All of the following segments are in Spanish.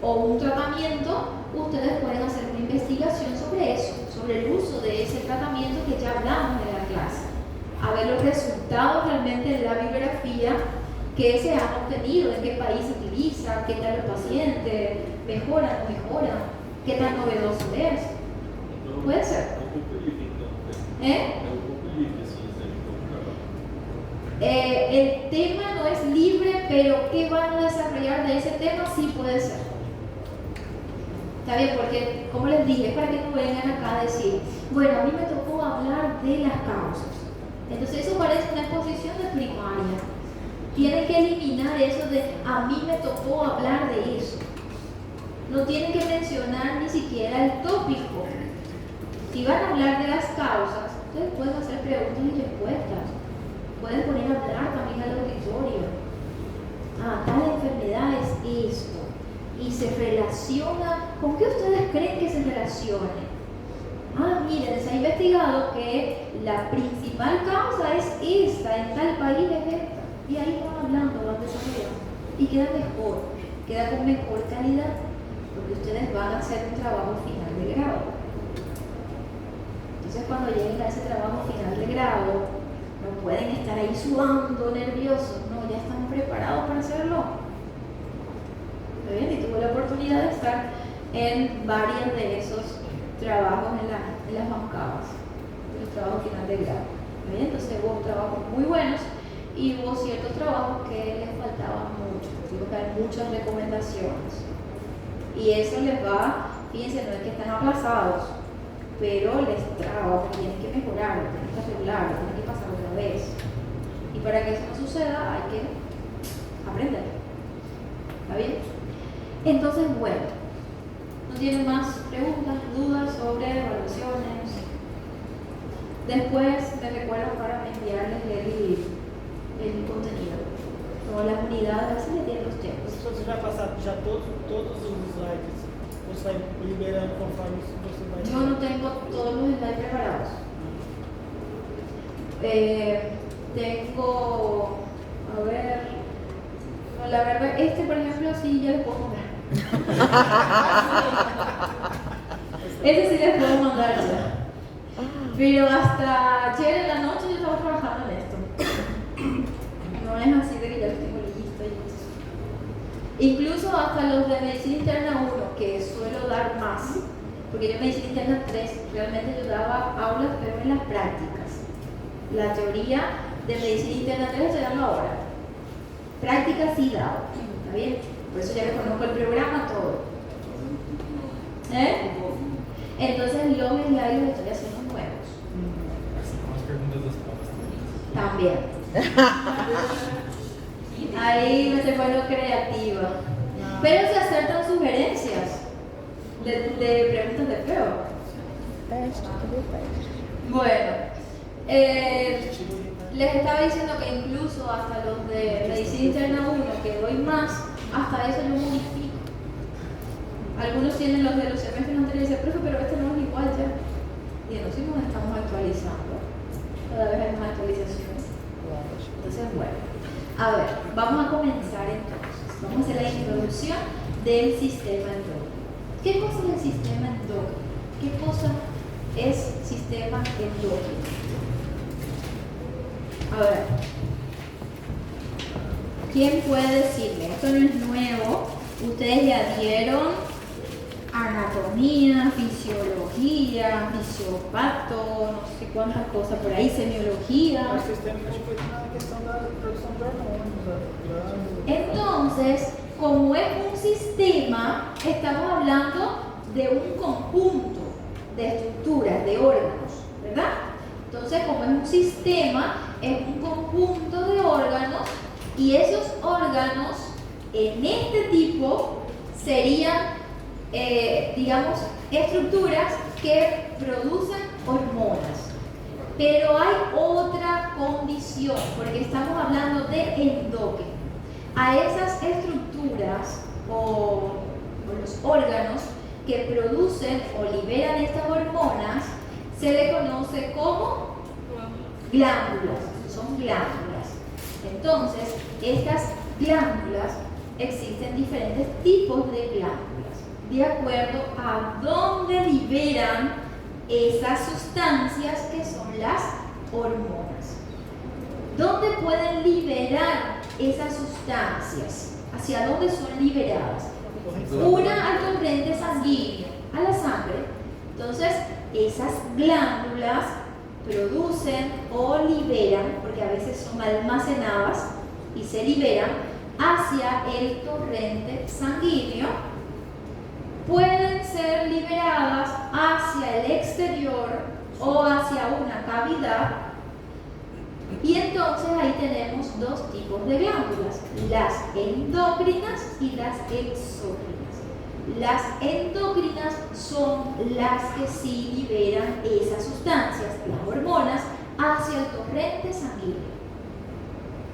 o un tratamiento, ustedes pueden hacer una investigación sobre eso, sobre el uso de ese tratamiento que ya hablamos en la clase, a ver los resultados realmente de la bibliografía que se han obtenido, en qué país se utiliza, qué tal los pacientes, mejora, no mejora, qué tan novedoso es. Puede ser. El tema no es libre, pero ¿qué van a desarrollar de ese tema? Sí puede ser. Está bien, porque como les dije, es para que no vengan acá a decir, bueno, a mí me tocó hablar de las causas. Entonces eso parece una exposición de primaria. Tienen que eliminar eso de a mí me tocó hablar de eso. No tienen que mencionar ni siquiera el tópico. Si van a hablar de las causas, ustedes pueden hacer preguntas y respuestas. Pueden poner a hablar también al auditorio. Tal enfermedad es esto. Y se relaciona, ¿con qué ustedes creen que se relacione? Miren, se ha investigado que la principal causa es esta, en tal país es esta. Y ahí van hablando, van desarrollando. Y queda mejor, queda con mejor calidad, porque ustedes van a hacer un trabajo final de grado. Entonces cuando lleguen a ese trabajo final de grado, no pueden estar ahí sudando, nerviosos, no, ya están preparados para hacerlo. ¿Está bien? Y tuve la oportunidad de estar en varios de esos trabajos en las bancadas, de los trabajos final de grado. ¿Está bien? Entonces hubo trabajos muy buenos y hubo ciertos trabajos que les faltaban mucho, tuvo que haber muchas recomendaciones. Y eso les va, fíjense, no es que están aplazados, pero les traba, porque tienen que mejorarlo, tienen que arreglarlo, tienen que pasar otra vez. Y para que eso no suceda hay que aprender. ¿Está bien? Entonces, bueno, ¿no tienen más preguntas, dudas sobre evaluaciones? Después me recuerdan para enviarles el contenido. Todas las unidades, así le tienen los tiempos. Você já passaram já todos os slides, você vai liberando conforme você vai. Yo no tengo todos los slides preparados. Tengo, a ver, no, la verdad, por ejemplo, sí ya les puedo mandar. Ese sí les puedo mandar ya. Pero hasta ayer en la noche yo estaba trabajando en esto. No es así de que ya los tengo listos y eso. Incluso hasta los de medicina interna 1, que suelo dar más, porque yo en medicina interna 3 realmente yo daba aulas, pero en las prácticas. La teoría de medicina interna 3 estoy dando ahora. Prácticas sí daba, ¿está bien? Por eso ya les conozco el programa, todo. Entonces los slides los estoy haciendo nuevos. Las preguntas das provas también. Ahí me estoy poniendo creativa. Pero se acertan sugerencias de preguntas de prueba. Bueno, les estaba diciendo que incluso hasta los de medicina interna 1, que doy más, hasta eso yo modifico. Algunos tienen los de los semestres anteriores y dicen, profe, pero este no es igual ya. Y nosotros nos estamos actualizando. Cada vez hay más actualizaciones. Entonces, bueno. A ver, vamos a comenzar entonces. Vamos a hacer la introducción del sistema endócrino. ¿Qué cosa es el sistema endócrino? ¿Qué cosa es sistema endócrino? A ver, ¿quién puede decirme? Esto no es nuevo. Ustedes ya dieron anatomía, fisiología, fisiopato, no sé cuántas cosas por ahí, semiología. Mas sistema foi na questão da produção de hormônios, Entonces, como es un sistema, estamos hablando de un conjunto de estructuras, de órganos, ¿verdad? Entonces, como es un sistema, es un conjunto de órganos y esos órganos en este tipo serían, digamos, estructuras que producen hormonas. Pero hay otra condición, porque estamos hablando de endócrino. A esas estructuras o los órganos que producen o liberan estas hormonas se le conoce como glándulas, son glándulas. Entonces, estas glándulas existen diferentes tipos de glándulas, de acuerdo a dónde liberan esas sustancias que son las hormonas. ¿Dónde pueden liberar esas sustancias? ¿Hacia dónde son liberadas? Una al torrente sanguíneo, a la sangre. Entonces, esas glándulas producen o liberan, porque a veces son almacenadas y se liberan hacia el torrente sanguíneo. Pueden ser liberadas hacia el exterior o hacia una cavidad. Y entonces ahí tenemos dos tipos de glándulas, las endocrinas y las exócrinas. Las endocrinas son las que sí liberan esas sustancias, las hormonas, hacia el torrente sanguíneo.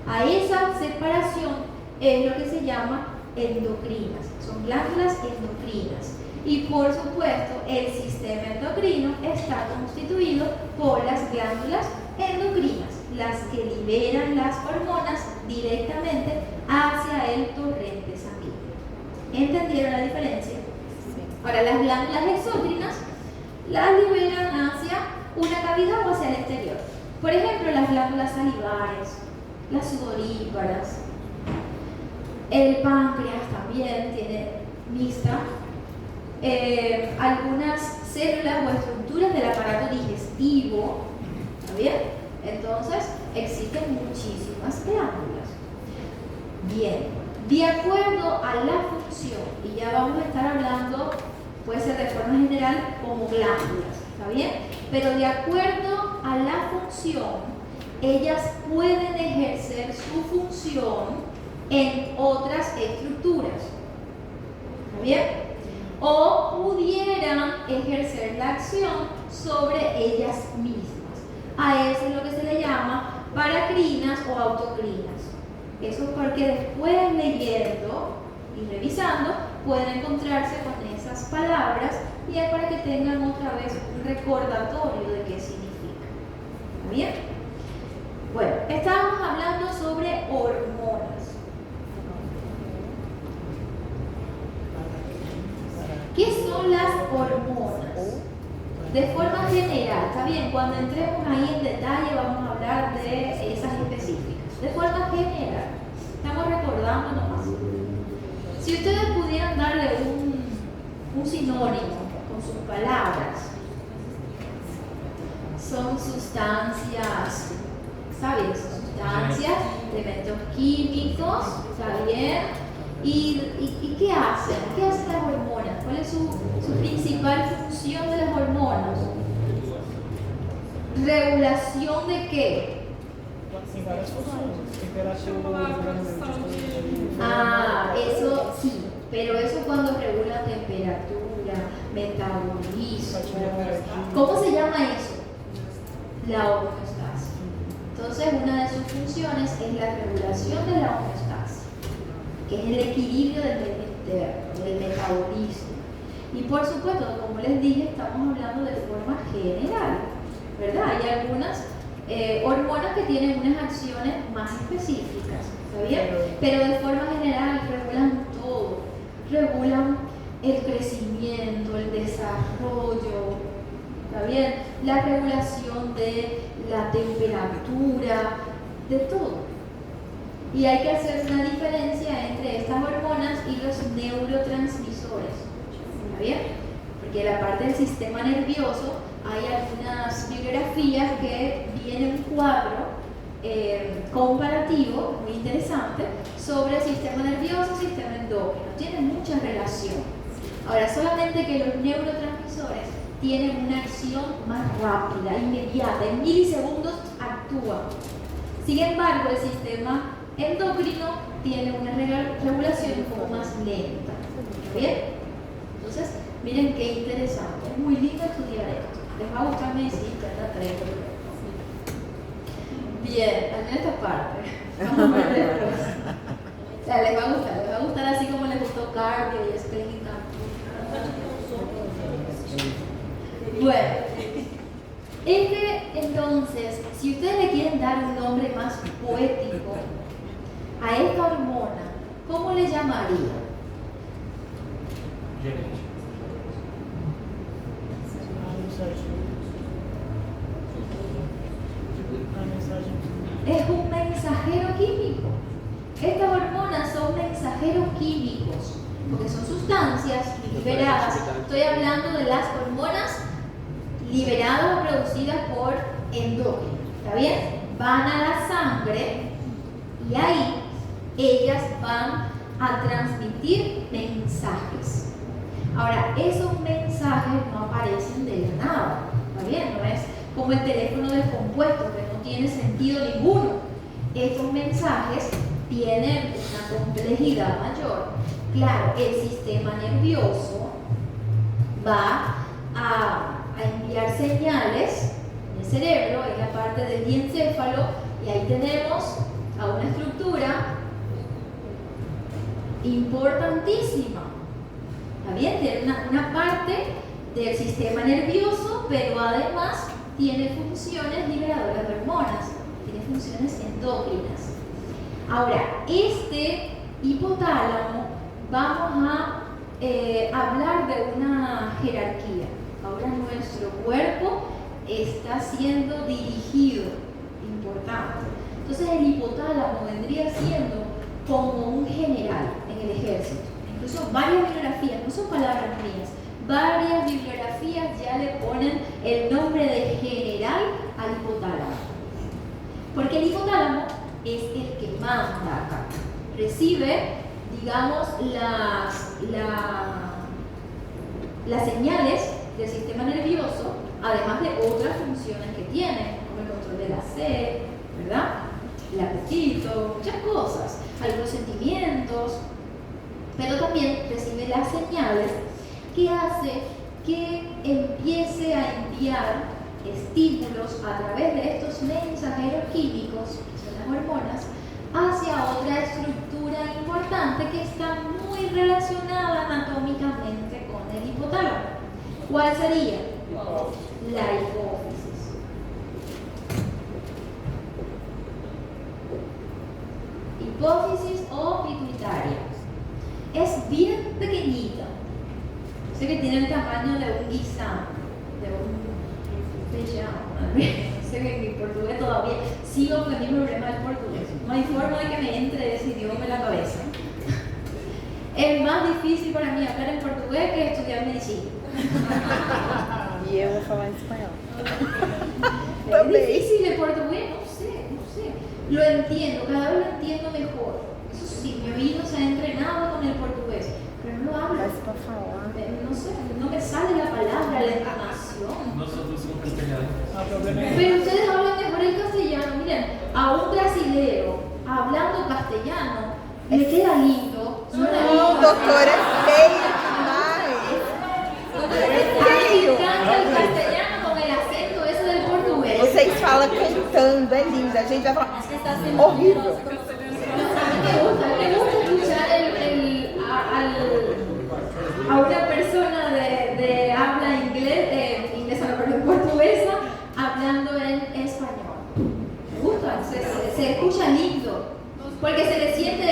A esa separación es lo que se llama endocrinas, son glándulas endocrinas. Y por supuesto, el sistema endocrino está constituido por las glándulas endocrinas, las que liberan las hormonas directamente hacia el torrente sanguíneo. ¿Entendieron la diferencia? Ahora, las glándulas exócrinas las liberan hacia una cavidad o hacia el exterior. Por ejemplo, las glándulas salivares, las sudoríparas, el páncreas también tiene mixta, algunas células o estructuras del aparato digestivo, ¿está bien? Entonces, existen muchísimas glándulas. Bien, de acuerdo a la función, y ya vamos a estar hablando, puede ser de forma general como glándulas, ¿está bien? Pero de acuerdo a la función, ellas pueden ejercer su función en otras estructuras, ¿está bien? O pudieran ejercer la acción sobre ellas mismas. A eso es lo que se le llama paracrinas o autocrinas. Eso es porque después leyendo y revisando pueden encontrarse con esas palabras y es para que tengan otra vez un recordatorio de qué significa. ¿Está bien? Bueno, estábamos hablando sobre hormonas. ¿Qué son las hormonas? De forma general, ¿está bien? Cuando entremos ahí en detalle vamos a hablar de esas específicas. De forma general, estamos recordando nomás. Si ustedes pudieran darle un sinónimo con sus palabras, son sustancias, ¿está bien? Son sustancias, elementos químicos, ¿está bien? ¿Y qué hacen? ¿Qué hacen las hormonas? ¿Cuál es su principal función de las hormonas? ¿Regulación de qué? Tem várias funções. Temperatura, Eso sí, pero eso cuando regula temperatura, metabolismo. ¿Cómo se llama eso? La homeostasis. Entonces, una de sus funciones es la regulación de la homeostasis, que es el equilibrio del medio interno, del metabolismo. Y por supuesto, como les dije, estamos hablando de forma general, ¿verdad? Hay algunas hormonas que tienen unas acciones más específicas, ¿está bien? Pero de forma general regulan todo, regulan el crecimiento, el desarrollo, ¿está bien? La regulación de la temperatura, de todo. Y hay que hacer una diferencia entre estas hormonas y los neurotransmisores, ¿está bien? Porque la parte del sistema nervioso hay algunas bibliografías que viene un cuadro comparativo muy interesante sobre el sistema nervioso y el sistema endocrino. Tienen mucha relación. Ahora, solamente que los neurotransmisores tienen una acción más rápida, inmediata, en milisegundos actúan. Sin embargo, el sistema endocrino tiene una regulación un poco más lenta. ¿Está bien? Entonces, miren qué interesante. Es muy lindo estudiar esto. Les va a gustar medicina, ¿verdad? Bien, al menos esta parte. Vamos a ver después. O sea, les va a gustar así como les gustó cardio y eso que les encanta. Bueno, entonces, si ustedes le quieren dar un nombre más poético a esta hormona, ¿cómo le llamaría? Es un mensajero químico. Estas hormonas son mensajeros químicos, porque son sustancias liberadas. Estoy hablando de las hormonas liberadas o producidas por endocrino. ¿Está bien? Van a la sangre y ahí ellas van a transmitir mensajes. Ahora, esos mensajes no aparecen de la nada. ¿Está bien? No es como el teléfono descompuesto, que no tiene sentido ninguno. Estos mensajes tienen una complejidad mayor. Claro, el sistema nervioso va a enviar señales en el cerebro, en la parte del diencéfalo, y ahí tenemos a una estructura importantísima. ¿Está bien? Tiene una parte del sistema nervioso, pero además tiene funciones liberadoras de hormonas, tiene funciones endócrinas. Ahora, este hipotálamo, vamos a hablar de una jerarquía. Ahora nuestro cuerpo está siendo dirigido, importante. Entonces el hipotálamo vendría siendo como un general en el ejército. Incluso varias bibliografías, no son palabras mías, varias bibliografías ya le ponen el nombre de general al hipotálamo. Porque el hipotálamo es el que manda acá. Recibe, digamos, las señales del sistema nervioso, además de otras funciones que tiene, como el control de la sed, ¿verdad? El apetito, muchas cosas, algunos sentimientos, pero también recibe las señales que hace que empiece a enviar estímulos a través de estos mensajeros químicos, que son las hormonas, hacia otra estructura importante que está muy relacionada anatómicamente con el hipotálamo. ¿Cuál sería? La hipófisis. Hipófisis o pituitaria. Es bien pequeñita. Sé que tiene el tamaño de un guisán, de un feijão. Sé que en mi portugués todavía sigo con el mismo problema del portugués. No hay forma de que me entre ese idioma en la cabeza. Es más difícil para mí hablar en portugués que estudiar medicina. E eu vou falar espanhol. Es difícil el portugués, no sé. Lo entiendo, cada vez lo entiendo mejor. Eso sí, mi oído se ha entrenado con el portugués, pero no lo hablo. Mas pra falar. No sé, no me sale la palabra, la entonación. Nosotros somos castellanos. Pero ustedes hablan mejor el castellano. Miren, a un brasilero hablando castellano le queda lindo. Suena lindo. Doutora, é feio demais. Me encanta el castellano con el acento ese del portugués. Vocês falam cantando, é lindo. A gente vai falar horrível. Me gusta escuchar a una persona de habla inglesa, perdón, portuguesa, hablando en español. Me gusta, se escucha lindo, porque se le siente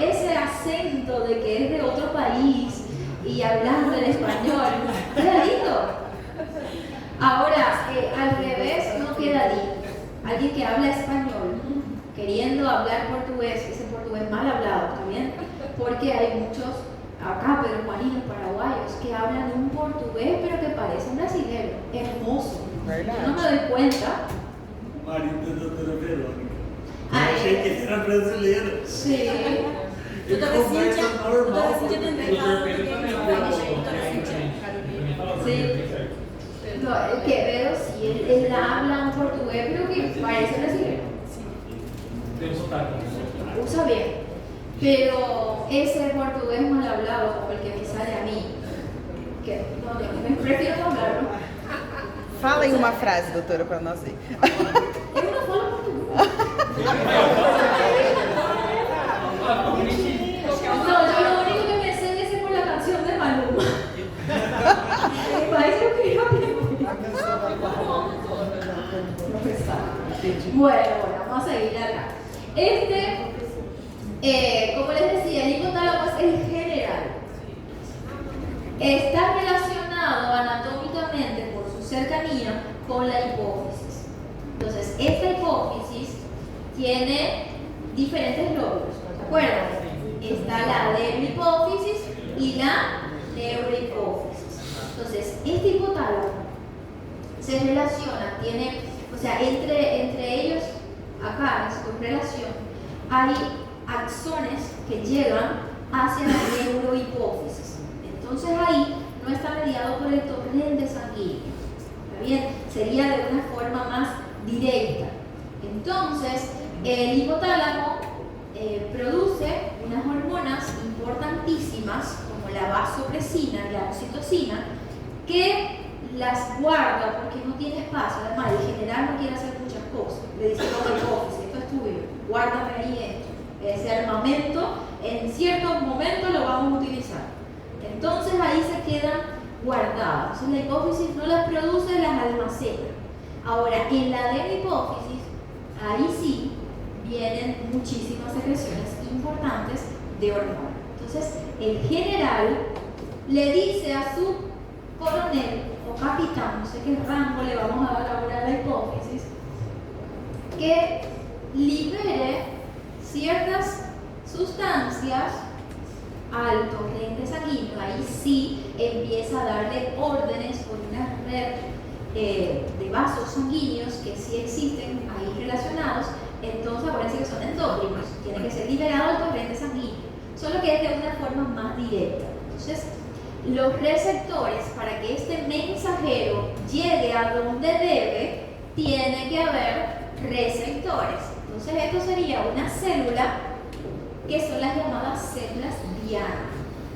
ese acento de que es de otro país y hablando en español. Queda lindo. Ahora, al revés, no queda lindo. Alguien que habla español, queriendo hablar portugués, ese portugués mal hablado, ¿está bien? Porque hay muchos acá, peruanos, paraguayos, que hablan un portugués, pero que parecen brasileños. Hermoso. Verdade. Yo no me doy cuenta. Marido da doutora Verônica. Eu Ai. achei que ele era brasileiro. Sí. Ele conversa normal. Sí. No, el Quevedo sí, él habla un portugués, pero que parece brasileño. Tem sotaque. Usa bien. Pero ese portugués mal hablado, como el que me sale a mí, que no, me prefiero no hablarlo. Fala em uma frase, doutora, para nós ver. Eu não falo português. No, yo lo único que me sé es por la canción de Maluma. El país yo quería hablar. Bueno, vamos a seguir acá. Como les decía, el está relacionado anatómicamente por su cercanía con la hipófisis. Entonces, esta hipófisis tiene diferentes lóbulos, ¿de acuerdo? Está la adenohipófisis y la neurohipófisis. Entonces, este hipotálamo se relaciona, tiene, o sea, entre ellos, acá en su relación, hay axones que llegan hacia la neurohipófisis. Entonces ahí no está mediado por el torrente sanguíneo. ¿Está bien? Sería de una forma más directa. Entonces, el hipotálamo produce unas hormonas importantísimas como la vasopresina y la oxitocina que las guarda porque no tiene espacio. Además, el general no quiere hacer muchas cosas. Le dice, no, hipófisis, esto es tuyo, guárdame ahí esto. Ese armamento en ciertos momentos lo vamos a utilizar. Entonces ahí se quedan guardadas. Entonces la hipófisis no las produce, las almacena. Ahora, en la adenohipófisis, ahí sí vienen muchísimas secreciones importantes de hormonas. Entonces, el general le dice a su coronel o capitán, no sé qué rango le vamos a dar ahora a la hipófisis, que libere ciertas sustancias al torrente sanguíneo. Ahí sí empieza a darle órdenes por una red de vasos sanguíneos que sí existen ahí relacionados. Entonces, acuérdense que son endócrinos, tiene que ser liberado el torrente sanguíneo, solo que es de una forma más directa. Entonces, los receptores, para que este mensajero llegue a donde debe, tiene que haber receptores. Entonces, esto sería una célula que son las llamadas células diana.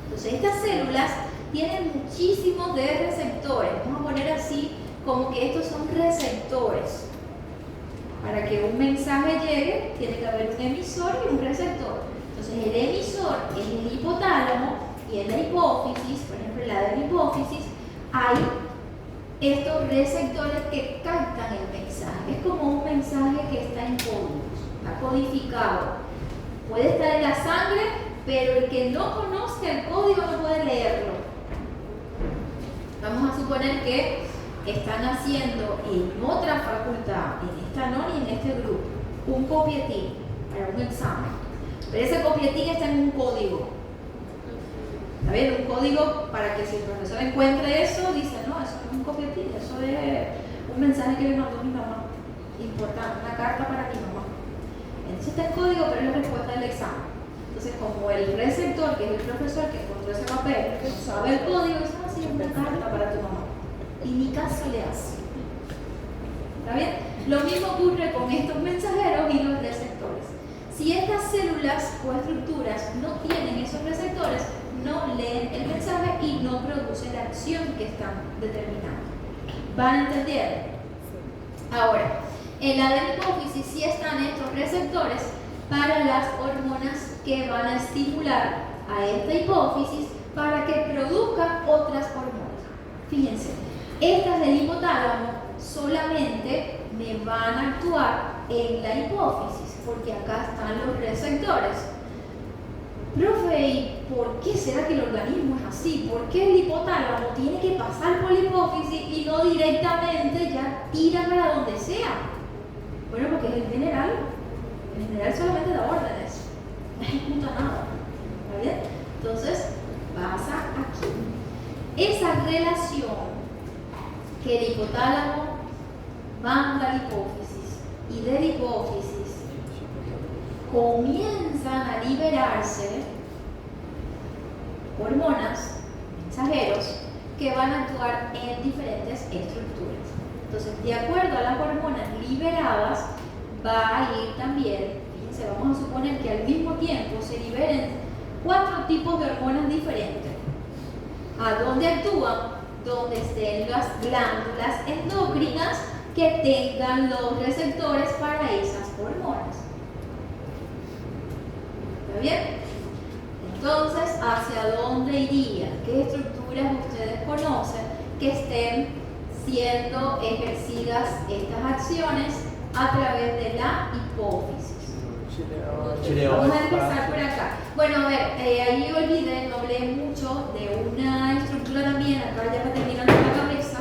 Entonces, estas células tienen muchísimos de receptores. Vamos a poner así como que estos son receptores. Para que un mensaje llegue, tiene que haber un emisor y un receptor. Entonces, el emisor es el hipotálamo y en la hipófisis, por ejemplo, en la adenohipófisis, hay estos receptores que captan el mensaje. Es como un mensaje que está en códigos, está codificado. Puede estar en la sangre, pero el que no conozca el código no puede leerlo. Vamos a suponer que están haciendo en otra facultad, en esta no ni en este grupo, un copietín para un examen. Pero ese copietín está en un código. ¿Está bien? Un código para que si el profesor encuentre eso, dice, no, eso no es un copietín, eso es un mensaje que le mandó mi mamá. Importante, una carta para mi mamá. Entonces está en código, pero es la respuesta del examen. Entonces, como el receptor, que es el profesor que encontró ese papel, que no sabe el código, dice, ah, sí, es una carta para tu mamá. Y ni caso le hace. ¿Está bien? Lo mismo ocurre con estos mensajeros y los receptores. Si estas células o estructuras no tienen esos receptores, no leen el mensaje y no producen la acción que están determinando. ¿Van a entender? Ahora, en la adenohipófisis sí están estos receptores para las hormonas que van a estimular a esta hipófisis para que produzca otras hormonas. Fíjense, estas del hipotálamo solamente me van a actuar en la hipófisis, porque acá están los receptores. Profe, ¿y por qué será que el organismo es así? ¿Por qué el hipotálamo tiene que pasar por la hipófisis y no directamente ya tira para donde sea? Bueno, porque es el general. El general solamente da órdenes, no ejecuta nada. ¿Está bien? Entonces, pasa aquí. Esa relación que el hipotálamo manda a la hipófisis y de la hipófisis comienzan a liberarse hormonas, mensajeros, que van a actuar en diferentes estructuras. Entonces, de acuerdo a las hormonas liberadas, va a ir también, fíjense, vamos a suponer que al mismo tiempo se liberen 4 tipos de hormonas diferentes. ¿A dónde actúan? Donde estén las glándulas endocrinas que tengan los receptores para esas hormonas. ¿Está bien? Entonces, ¿hacia dónde irían? ¿Qué estructuras ustedes conocen que estén siendo ejercidas estas acciones a través de la hipófisis? Vamos a empezar por acá. Bueno, a ver, ahí olvidé, no hablé mucho de una estructura también, acá ya para terminar la cabeza,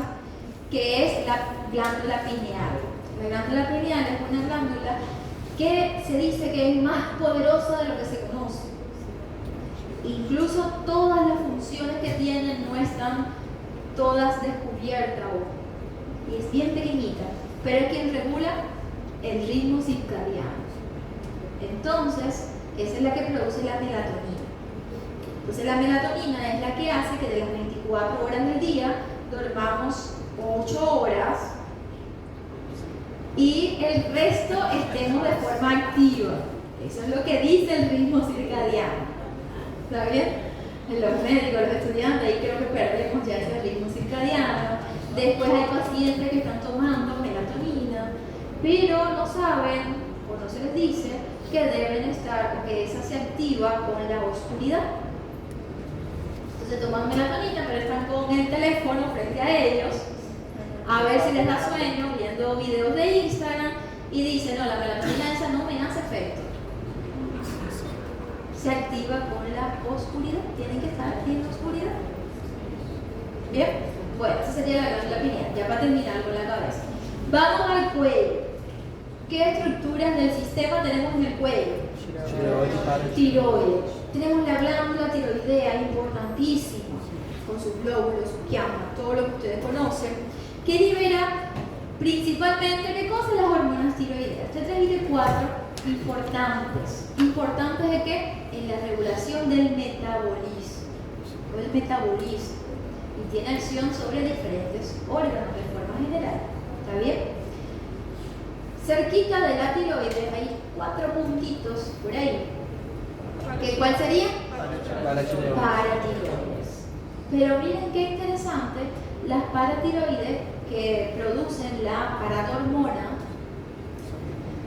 que es la glándula pineal. La glándula pineal es una glándula que se dice que es más poderosa de lo que se conoce. Incluso todas las funciones que tienen no están todas descubiertas aún. Y es bien pequeñita, pero es quien regula el ritmo circadiano. Entonces, esa es la que produce la melatonina. Entonces, la melatonina es la que hace que de las 24 horas del día dormamos 8 horas y el resto estemos de forma activa. Eso es lo que dice el ritmo circadiano. ¿Está bien? Los médicos, los estudiantes, ahí creo que perdemos ya ese ritmo circadiano. Después hay pacientes que están tomando melatonina, pero no saben o no se les dice que deben estar, o que esa se activa con la oscuridad. Entonces toman melatonina, pero están con el teléfono frente a ellos, a ver si les da sueño, viendo videos de Instagram, y dicen, no, la melatonina esa no me hace efecto. Se activa con la oscuridad, tienen que estar en la oscuridad. Bien, bueno, esa sería la glándula pineal, ya para terminar con la cabeza. Vamos al cuello. ¿Qué estructuras del sistema tenemos en el cuello? Tiroides. Tenemos la glándula tiroidea, importantísima, con sus glóbulos, sus quiasmas, todo lo que ustedes conocen, que libera principalmente, ¿qué cosas? Las hormonas tiroideas. Te trajiste 4 importantes. ¿Importantes de qué? En la regulación del metabolismo. O el metabolismo. Y tiene acción sobre diferentes órganos de forma general. ¿Está bien? Cerquita de la tiroides hay 4 puntitos por ahí. ¿Cuál sería? Paratiroides. Pero miren qué interesante, las paratiroides que producen la paratormona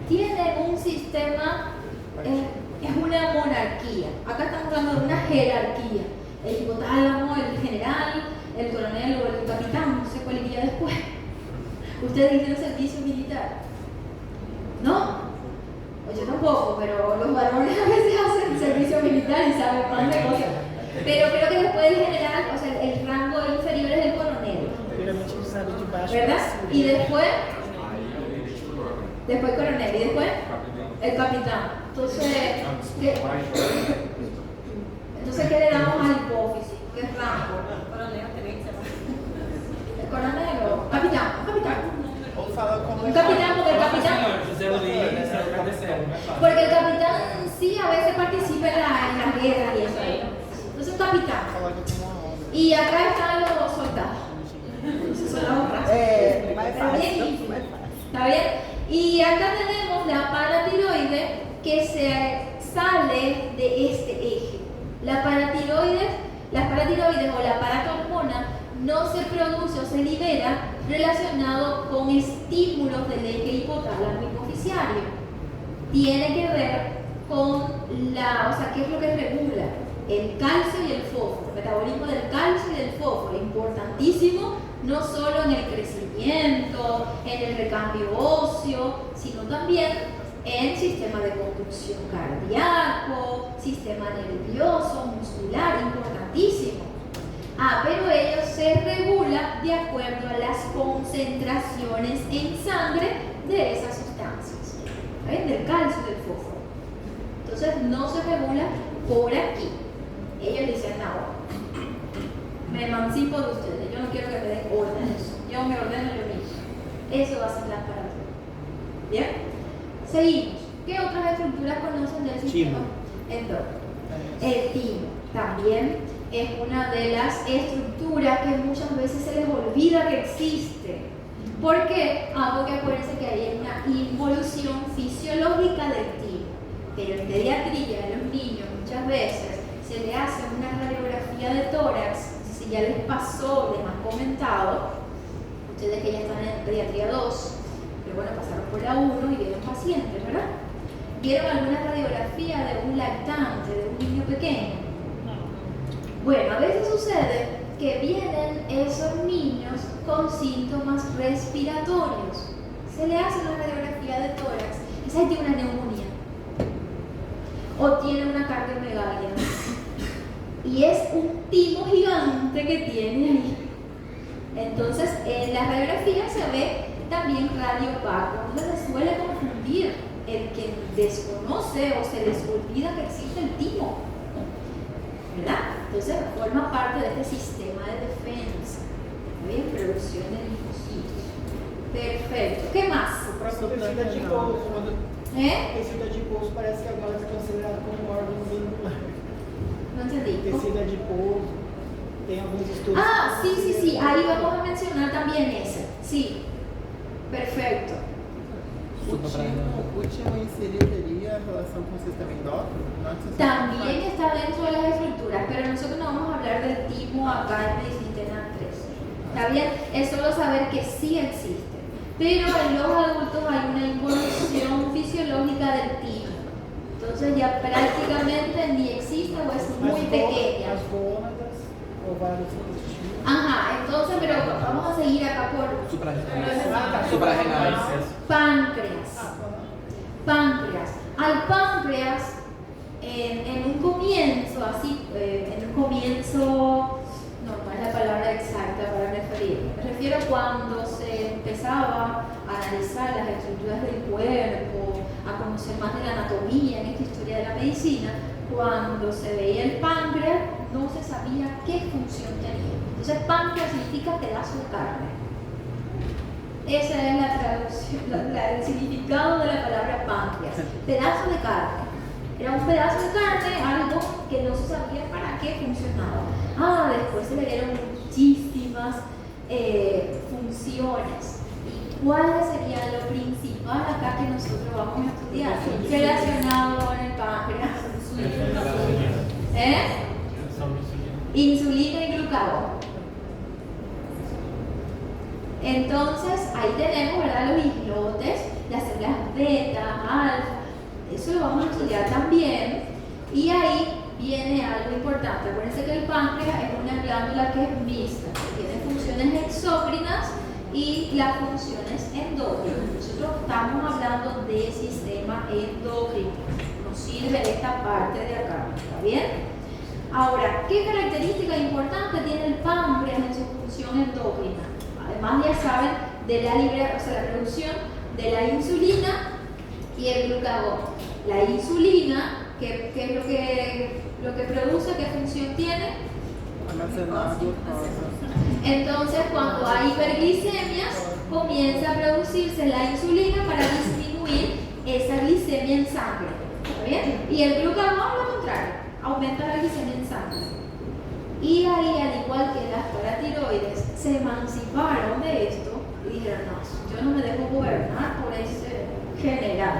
tienen un sistema, es una monarquía. Acá estamos hablando de una jerarquía. El hipotálamo, el general, el coronel o el capitán, no sé cuál iría después. Ustedes hicieron servicio militar, ¿no? Pues yo tampoco, pero los varones a veces hacen servicio militar y saben más de cosas. Pero creo que después del general, o sea, el rango inferior es el coronel, ¿verdad? Y después coronel, y después el capitán. Entonces, ¿qué le damos al hipófisis? ¿Qué rango? ¿El coronel o capitán? Un capitán, porque el capitán sí a veces participa en las guerras y eso. Entonces un capitán. Y acá están los soldados. Esos son los brazos. ¿Está bien? Y acá tenemos la paratiroide que se sale de este eje. Las paratiroides o la paratormona no se produce o se libera relacionado con estímulos del eje hipotálamo hipofisiario. Tiene que ver con ¿qué es lo que regula? El calcio y el fósforo, el metabolismo del calcio y del fósforo, importantísimo, no solo en el crecimiento, en el recambio óseo, sino también en sistema de conducción cardíaco, sistema nervioso, muscular, importantísimo. Pero ello se regula de acuerdo a las concentraciones en sangre de esas sustancias, ¿ven? Del calcio y del fósforo. Entonces no se regula por aquí. Ellos dicen, no, me emancipo de ustedes, yo no quiero que me den órdenes, yo me ordeno yo mismo. Eso va a ser la paratormona. ¿Bien? Seguimos. ¿Qué otras estructuras conocen del sistema endócrino? El timo también es una de las estructuras que muchas veces se les olvida que existe. ¿Por qué? Porque acuérdense que hay una involución fisiológica del timo. Pero en pediatría, a los niños, muchas veces se le hace una radiografía de tórax. Si ya les pasó, les han comentado, ustedes que ya están en pediatría 2, pero bueno, pasaron por la 1 y vieron pacientes, ¿verdad? ¿Vieron alguna radiografía de un lactante, de un niño pequeño? Bueno, a veces sucede que vienen esos niños con síntomas respiratorios. Se le hace una radiografía de tórax y se tiene una neumonía o tiene una cardiomegalia. Y es un timo gigante que tiene ahí. Entonces, en la radiografía se ve también radio opaco. Entonces se suele confundir el que desconoce o se les olvida que existe el timo, ¿verdad? Entonces forma parte de este sistema de defensa, ¿bien? Producción de linfocitos. Perfecto. ¿Qué más? O próprio tecido adiposo, quando tecido adiposo parece que agora é considerado como órgão glandular. No entendí. Tecido adiposo, tem alguns estudos. Ah, sí. Ahí vamos a mencionar también ese. Sí. Perfecto. O timo inserido seria a relação com o sistema endócrino? También está dentro de las estructuras, pero nosotros no vamos a hablar del timo acá en Medicina 3. ¿Está bien? Es solo saber que sí existe. Pero en los adultos hay una involución fisiológica del timo. Entonces ya prácticamente ni existe o es muy pequeña. As gónadas, ovários intestinos. Ajá, entonces, pero vamos a seguir acá por Suprarrenais. páncreas. Al páncreas, en un comienzo, no es la palabra exacta para referirme. Me refiero cuando se empezaba a analizar las estructuras del cuerpo, a conocer más de la anatomía en esta historia de la medicina. Cuando se veía el páncreas, no se sabía qué función tenía. Entonces, páncreas significa pedazo de carne. Esa es la traducción, el significado de la palabra páncreas. Pedazo de carne. Era un pedazo de carne, algo que no se sabía para qué funcionaba. Después se le dieron muchísimas funciones. ¿Y cuál sería lo principal acá que nosotros vamos a estudiar? Relacionado con el páncreas. Insulina y glucagón. Entonces, ahí tenemos, ¿verdad?, los islotes, las células beta, alfa. Eso lo vamos a estudiar también. Y ahí viene algo importante. Acuérdense que el páncreas es una glándula que es mixta, que tiene funciones exócrinas y las funciones endócrinas. Nosotros estamos hablando de sistema endocrino. Nos sirve esta parte de acá. ¿Está bien? Ahora, ¿qué característica importante tiene el páncreas en su función endocrina? Además, ya saben, de la producción de la insulina y el glucagón. La insulina, ¿qué es lo que produce? ¿Qué función tiene? Almacenar glucosa. Entonces, cuando hay hiperglicemias, comienza a producirse la insulina para disminuir esa glicemia en sangre. ¿Está bien? Y el glucagón, lo contrario, aumenta la glicemia en sangre. Y ahí, al igual que las paratiroides, se emanciparon de esto y dijeron, no, yo no me dejo gobernar por ese general.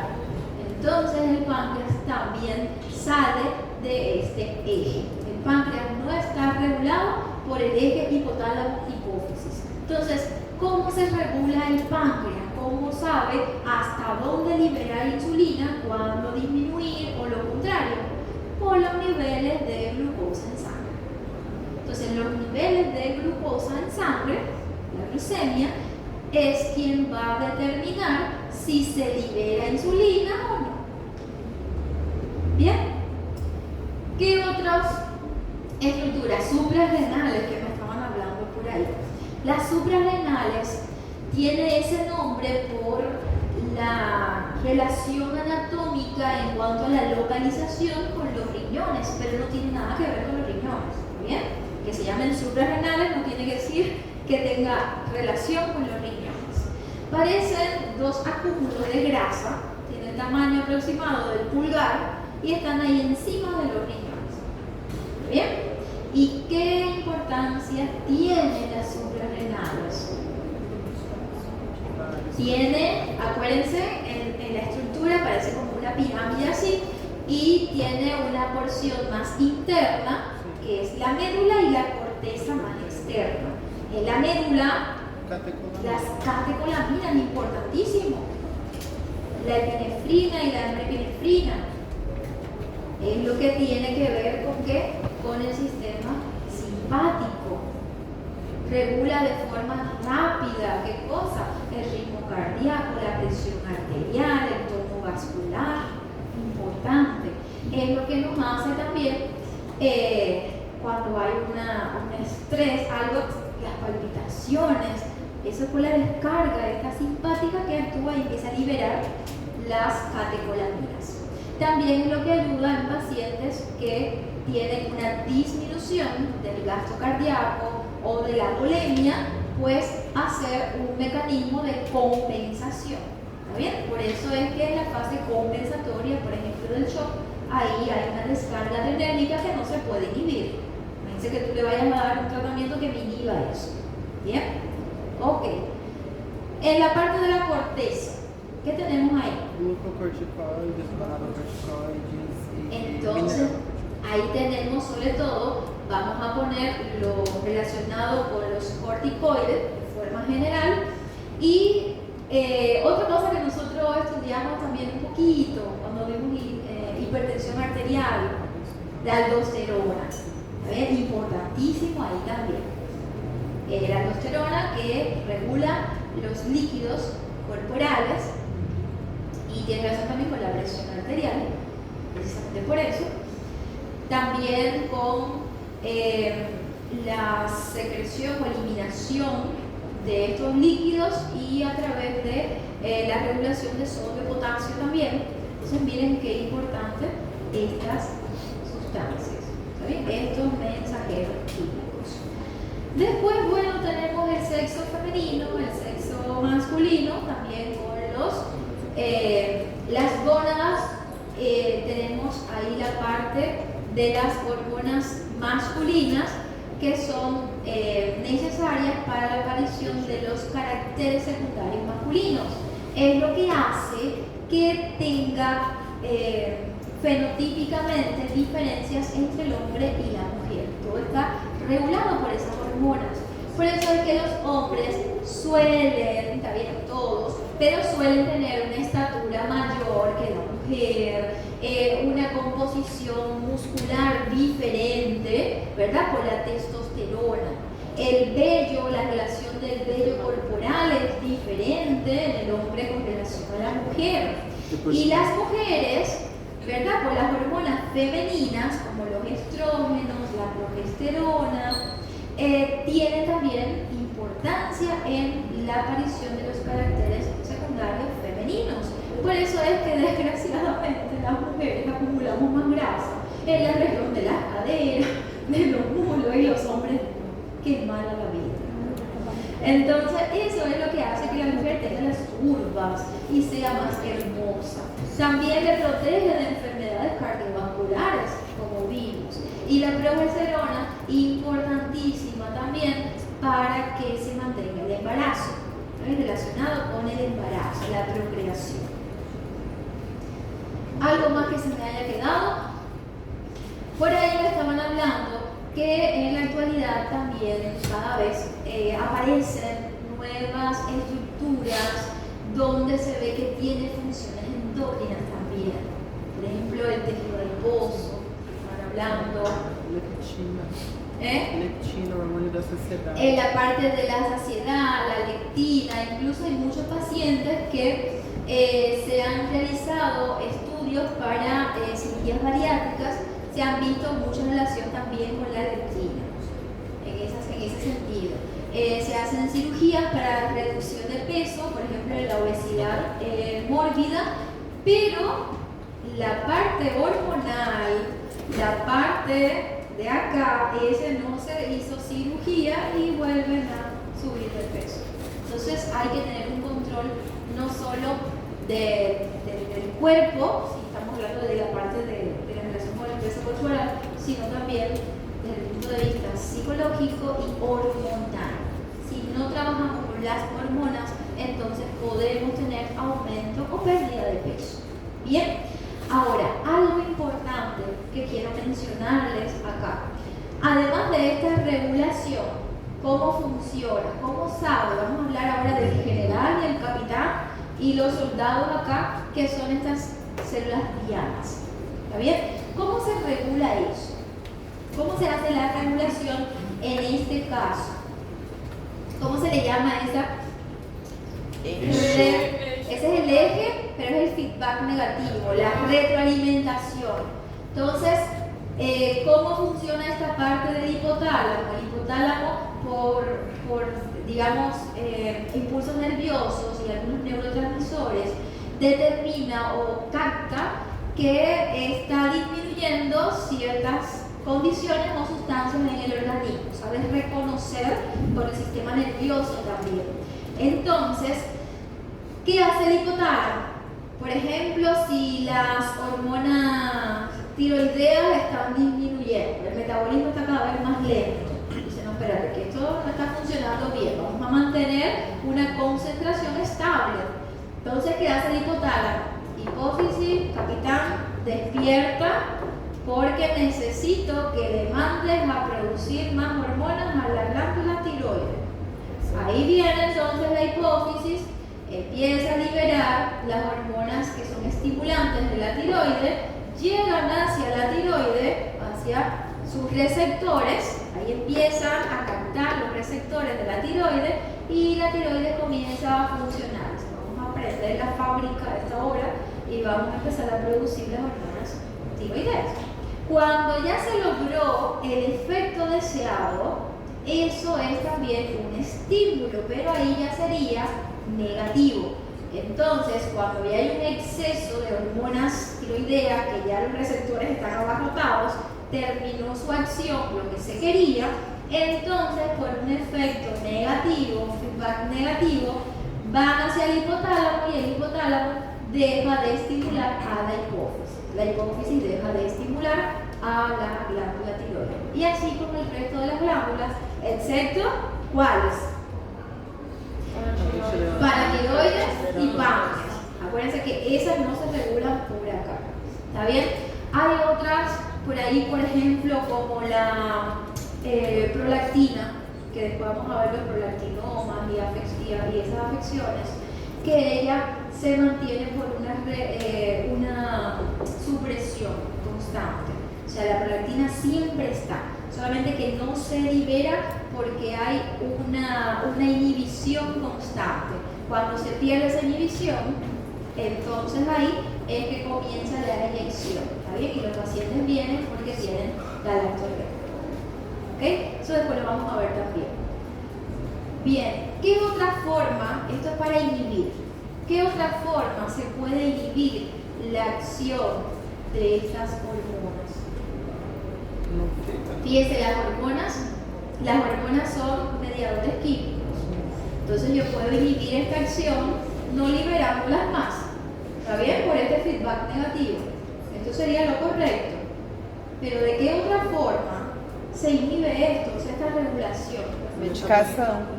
Entonces el páncreas también sale de este eje. El páncreas no está regulado por el eje hipotálamo-hipófisis. Entonces, ¿cómo se regula el páncreas? ¿Cómo sabe hasta dónde liberar insulina, cuándo disminuir o lo contrario? Por los niveles de glucosa en sangre. Entonces, los niveles de glucosa en sangre, la glicemia, es quien va a determinar si se libera insulina o no. ¿Bien? ¿Qué otras estructuras? Suprarrenales que me estaban hablando por ahí. Las suprarrenales tienen ese nombre por la relación anatómica en cuanto a la localización con los riñones, pero no tiene nada que ver con los riñones. ¿Bien? Que se llamen suprarrenales no tiene que decir que tenga relación con los riñones. Parecen dos acúmulos de grasa, tienen el tamaño aproximado del pulgar y están ahí encima de los riñones. ¿Bien? ¿Y qué importancia tienen las suprarrenales? Tiene, acuérdense, en la estructura parece como una pirámide así y tiene una porción más interna que es la médula y la corteza más externa. En la médula, las catecolaminas, importantísimo. La epinefrina y la norepinefrina. Es lo que tiene que ver con ¿qué? Con el sistema simpático. Regula de forma rápida, ¿qué cosa? El ritmo cardíaco, la presión arterial, el tono vascular. Importante. Es lo que nos hace también cuando hay un estrés, algo, las palpitaciones, eso es por la descarga esta simpática que actúa y empieza a liberar las catecolaminas. También es lo que ayuda en pacientes que tienen una disminución del gasto cardíaco o de la bulimia, pues hacer un mecanismo de compensación. ¿Está bien? Por eso es que en la fase compensatoria, por ejemplo, del shock, ahí hay una descarga adrenérgica que no se puede inhibir. Imagínense que tú le vayas a dar un tratamiento que inhiba eso. ¿Bien? Ok. En la parte de la corteza, ¿qué tenemos ahí? Glucocorticoides, monocorticoides y Entonces, ahí tenemos sobre todo, vamos a poner lo relacionado con los corticoides de forma general y otra cosa que nosotros estudiamos también un poquito cuando vimos hipertensión arterial, la aldosterona. Importantísimo ahí también. La aldosterona que regula los líquidos corporales y tiene relación también con la presión arterial, precisamente por eso. También con la secreción o eliminación de estos líquidos y a través de la regulación de sodio y potasio también. Entonces miren qué importante estas sustancias, ¿está bien? Estos mensajeros químicos. Después, bueno, tenemos el sexo femenino, el sexo masculino, también con las gónadas. Tenemos ahí la parte de las hormonas masculinas que son necesarias para la aparición de los caracteres secundarios masculinos. Es lo que hace que tenga fenotípicamente diferencias entre el hombre y la mujer. Todo está regulado por esas hormonas. Por eso es que los hombres suelen, está bien, todos, pero suelen tener una estatura mayor que la mujer, una composición muscular diferente, ¿verdad? Por la testosterona. El vello, la relación del vello corporal es diferente en el hombre con relación a la mujer. Y las mujeres, ¿verdad? Por las hormonas femeninas, como los estrógenos, la progesterona, tienen también importancia en la aparición de los caracteres secundarios femeninos. Por eso es que desgraciadamente las mujeres acumulamos más grasa en la región de las caderas, de los muslos, y los hombres, qué mala la vida. Entonces eso es lo que hace que la mujer tenga las curvas y sea más hermosa. También le protege de enfermedades cardiovasculares, como vimos. Y la progesterona, importantísima también para que se mantenga el embarazo, ¿no? Relacionado con el embarazo, la procreación. ¿Algo más que se me haya quedado? Por ahí me estaban hablando que en la actualidad también cada vez aparecen nuevas estructuras donde se ve que tiene funciones endógenas también. Por ejemplo, el tejido adiposo, están hablando. Lectina, hormônio da saciedade. En la parte de la saciedad, la lectina, incluso hay muchos pacientes que se han realizado estudios para cirugías bariátricas, se han visto mucha relación también con la lectina, en ese sentido. Se hacen cirugías para reducción de peso, por ejemplo, en la obesidad mórbida, pero la parte hormonal, la parte de acá, ese no se hizo cirugía y vuelven a subir de peso. Entonces hay que tener un control no solo del cuerpo, si estamos hablando de la parte de la relación con el peso corporal, sino también desde el punto de vista psicológico y hormonal. Si no trabajamos con las hormonas, entonces podemos tener aumento o pérdida de peso. Bien. Ahora, algo importante que quiero mencionarles acá. Además de esta regulación, ¿cómo funciona? ¿Cómo sabe? Vamos a hablar ahora del general, del capitán y los soldados acá, que son estas células dianas. ¿Está bien? ¿Cómo se regula eso? ¿Cómo se hace la regulación en este caso? ¿Cómo se le llama esa? Ese es el eje, pero es el feedback negativo, la retroalimentación. Entonces, ¿Cómo funciona esta parte del hipotálamo? El hipotálamo, por digamos, impulsos nerviosos y algunos neurotransmisores, determina o capta que está disminuyendo ciertas condiciones o sustancias en el organismo. Sabes reconocer por el sistema nervioso también. Entonces, ¿qué hace el hipotálamo? Por ejemplo, si las hormonas tiroideas están disminuyendo, el metabolismo está cada vez más lento. Dice, no, espérate, que esto no está funcionando bien, vamos a mantener una concentración estable. Entonces, ¿qué hace el hipotálamo? Hipófisis, capitán, despierta, porque necesito que le mandes a producir más hormonas a la glándula tiroides. Ahí viene entonces la hipófisis, empieza a liberar las hormonas que son estimulantes de la tiroides, llegan hacia la tiroides, hacia sus receptores, ahí empiezan a captar los receptores de la tiroides y la tiroides comienza a funcionar. Vamos a aprender la fábrica a esta hora y vamos a empezar a producir las hormonas tiroideas. Cuando ya se logró el efecto deseado, eso es también un estímulo, pero ahí ya sería negativo. Entonces, cuando ya hay un exceso de hormonas tiroideas, que ya los receptores están abarrotados, terminó su acción, lo que se quería, entonces por un efecto negativo, un feedback negativo, van hacia el hipotálamo y el hipotálamo deja de estimular a la hipófisis. La hipófisis deja de estimular a la glándula tiroides. Y así como el resto de las glándulas, excepto ¿cuáles? Paratiroides y páncreas. Acuérdense que esas no se regulan por acá. ¿Está bien? Hay otras por ahí, por ejemplo, como la prolactina, que después vamos a ver los prolactinomas y esas afecciones, que ella se mantiene por una supresión constante. O sea, la prolactina siempre está, solamente que no se libera porque hay una inhibición constante. Cuando se pierde esa inhibición, entonces ahí es que comienza la eyección, ¿está bien? Y los pacientes vienen porque tienen galactorrea. ¿Ok? Eso después lo vamos a ver también. Bien, ¿qué otra forma, esto es para inhibir, qué otra forma se puede inhibir la acción de estas hormonas? Fíjense, las hormonas son mediadores químicos. Entonces yo puedo inhibir esta acción no liberándolas más. ¿Está bien? Por este feedback negativo. Esto sería lo correcto. Pero ¿de qué otra forma se inhibe esto? O sea, esta regulación. Medicação.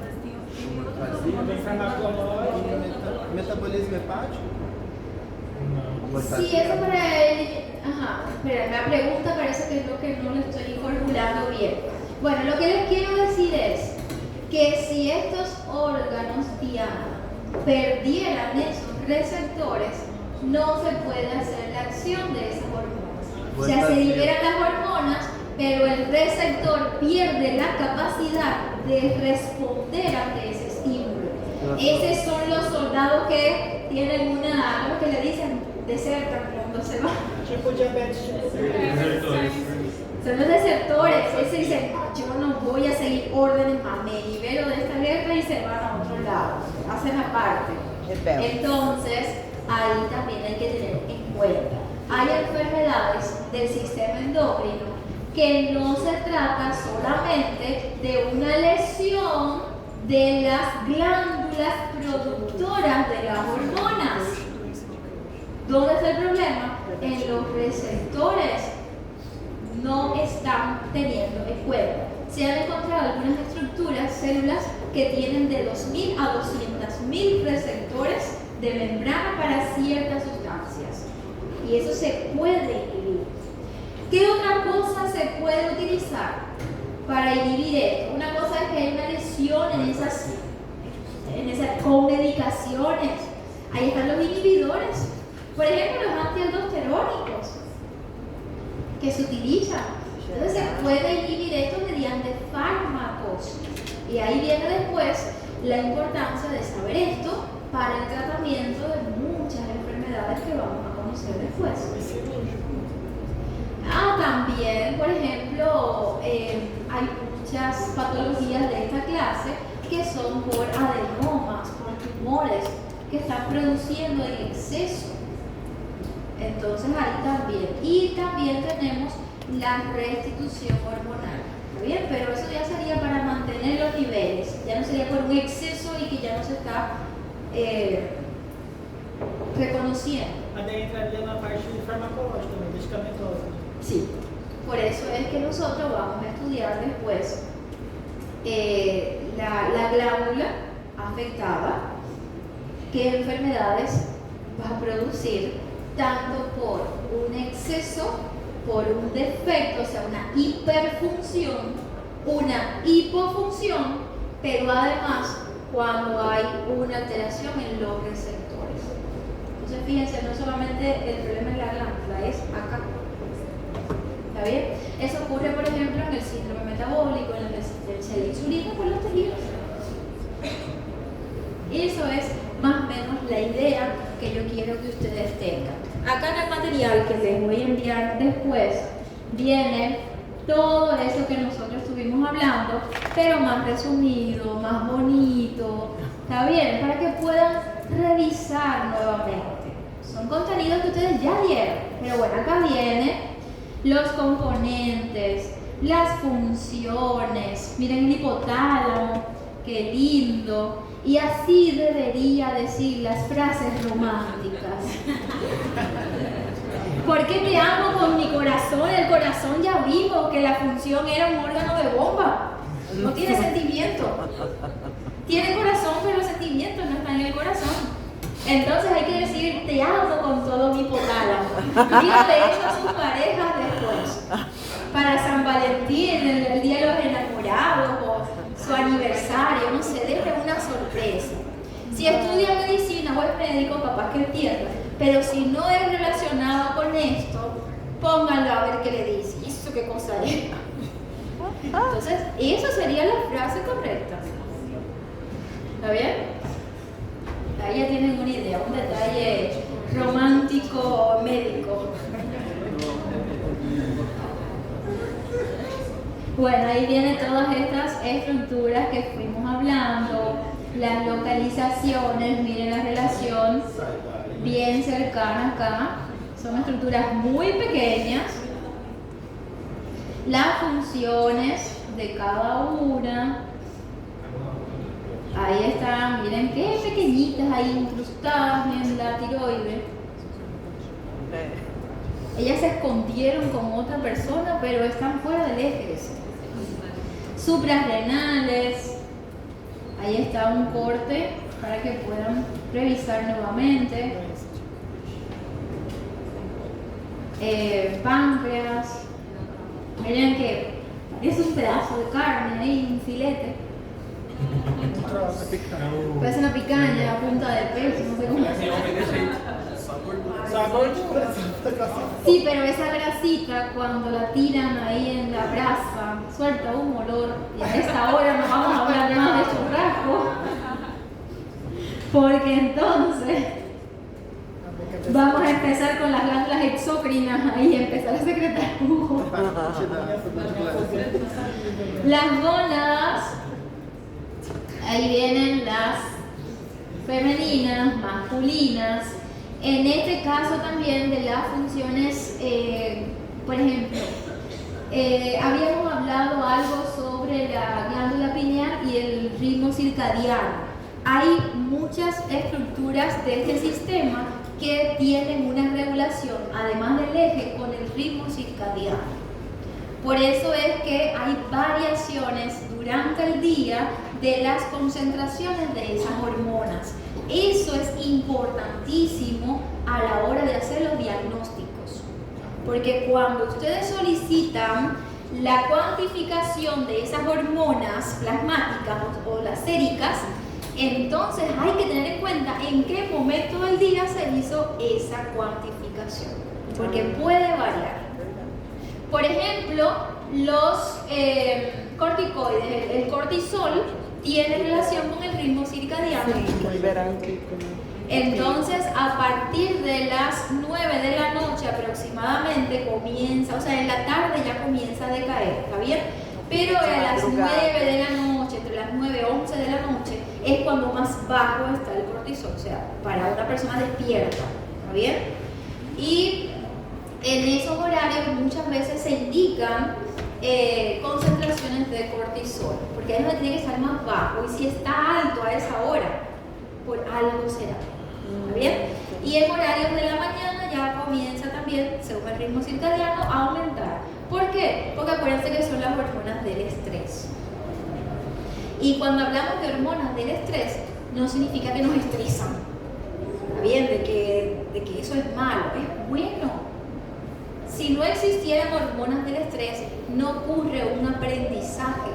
Metabolismo hepático? Sí, eso para él. Ajá, espera, la pregunta parece que es lo que no le estoy formulando bien. Bueno, lo que les quiero decir es que si estos órganos diana perdieran esos receptores, no se puede hacer la acción de esas hormonas. O sea, se liberan las hormonas, pero el receptor pierde la capacidad de responder ante ese estímulo. Esos son los soldados que tienen algo que le dicen, desertan cuando se van. Tipo diabetes tipo 3. Son los desertores, esos dicen, yo no voy a seguir órdenes más, me libero de esta guerra y se van a otro lado, hacen aparte. Entonces, ahí también hay que tener en cuenta. Hay enfermedades del sistema endocrino que no se trata solamente de una lesión de las glándulas productoras de las hormonas. ¿Dónde está el problema? En los receptores no están teniendo en cuenta. Se han encontrado algunas estructuras, células, que tienen de 2.000 a 200.000 receptores de membrana para ciertas sustancias. Y eso se puede inhibir. ¿Qué otra cosa se puede utilizar para inhibir esto? Una cosa es que hay una lesión en esas con medicaciones. Ahí están los inhibidores. Por ejemplo, los antialdosterónicos que se utilizan. Entonces se puede inhibir esto mediante fármacos. Y ahí viene después la importancia de saber esto para el tratamiento de muchas enfermedades que vamos a conocer después. También, por ejemplo, hay muchas patologías de esta clase que son por adenomas, por tumores que están produciendo en exceso. Entonces ahí también. Y también tenemos la restitución hormonal. ¿Está bien? Pero eso ya sería para mantener los niveles. Ya no sería por un exceso y que ya no se está reconociendo. Mas daí entraria na parte farmacológica também, medicamentosa. Sí. Por eso es que nosotros vamos a estudiar después la glándula afectada, qué enfermedades va a producir, tanto por un exceso, por un defecto, o sea, una hiperfunción, una hipofunción, pero además cuando hay una alteración en los receptores. Entonces, fíjense, no solamente el problema en la glándula, es acá. ¿Está bien? Eso ocurre, por ejemplo, en el síndrome metabólico, en la resistencia a la insulina por los tejidos. Eso es más o menos la idea que yo quiero que ustedes tengan. Acá en el material que les voy a enviar después viene todo eso que nosotros estuvimos hablando, pero más resumido, más bonito, ¿está bien? Para que puedan revisar nuevamente. Son contenidos que ustedes ya dieron, pero bueno, acá viene los componentes, las funciones, miren el hipotálamo, qué lindo. Y así debería decir las frases románticas. ¿Por qué te amo con mi corazón? El corazón ya vimos que la función era un órgano de bomba. No tiene sentimiento. Tiene corazón, pero los sentimientos no están en el corazón. Entonces hay que decir, te amo con todo mi hipotálamo. Dígale eso a sus parejas después. Para San Valentín, el día de los enamorados, o su aniversario, no sé, deje una sorpresa. Si estudia medicina o es médico, capaz que entienda. Pero si no es relacionado con esto, pónganlo a ver qué le dice. ¿Y eso qué cosa es? Entonces, esa sería la frase correcta. ¿Está bien? Ahí ya tienen una idea, un detalle romántico médico. Bueno, ahí vienen todas estas estructuras que fuimos hablando, las localizaciones, miren la relación bien cercana acá, son estructuras muy pequeñas, las funciones de cada una, ahí están, miren qué pequeñitas ahí incrustadas en la tiroides. Ellas se escondieron con otra persona, pero están fuera del eje. Suprarrenales, ahí está un corte para que puedan revisar nuevamente. Páncreas, miren que es un pedazo de carne ahí, un filete. Parece una picaña a punta de peso, no sé cómo Sí, pero esa grasita cuando la tiran ahí en la brasa suelta un olor y a esta hora no vamos a hablar más de churrasco porque entonces vamos a empezar con las glándulas exócrinas ahí y empezar a secretar jugo. Las gónadas, ahí vienen las femeninas, masculinas. En este caso también de las funciones, por ejemplo, habíamos hablado algo sobre la glándula pineal y el ritmo circadiano. Hay muchas estructuras de este sistema que tienen una regulación, además del eje, con el ritmo circadiano. Por eso es que hay variaciones durante el día de las concentraciones de esas hormonas. Eso es importantísimo a la hora de hacer los diagnósticos, porque cuando ustedes solicitan la cuantificación de esas hormonas plasmáticas o las séricas, entonces hay que tener en cuenta en qué momento del día se hizo esa cuantificación, porque puede variar. Por ejemplo, los corticoides, el cortisol, tiene relación con el ritmo circadiano. Entonces, a partir de las 9 de la noche aproximadamente comienza, o sea, en la tarde ya comienza a decaer, ¿está bien? Pero a las 9 de la noche, entre las 9 y 11 de la noche, es cuando más bajo está el cortisol, o sea, para una persona despierta, ¿está bien? Y en esos horarios muchas veces se indican concentraciones de cortisol, porque ahí es donde tiene que estar más bajo, y si está alto a esa hora, por algo será. ¿Está bien? Y en horarios de la mañana ya comienza también, según el ritmo circadiano, a aumentar. ¿Por qué? Porque acuérdense que son las hormonas del estrés. Y cuando hablamos de hormonas del estrés, no significa que nos estresan. ¿Está bien? De que eso es malo. Es bueno. Si no existieran hormonas del estrés, no ocurre un aprendizaje.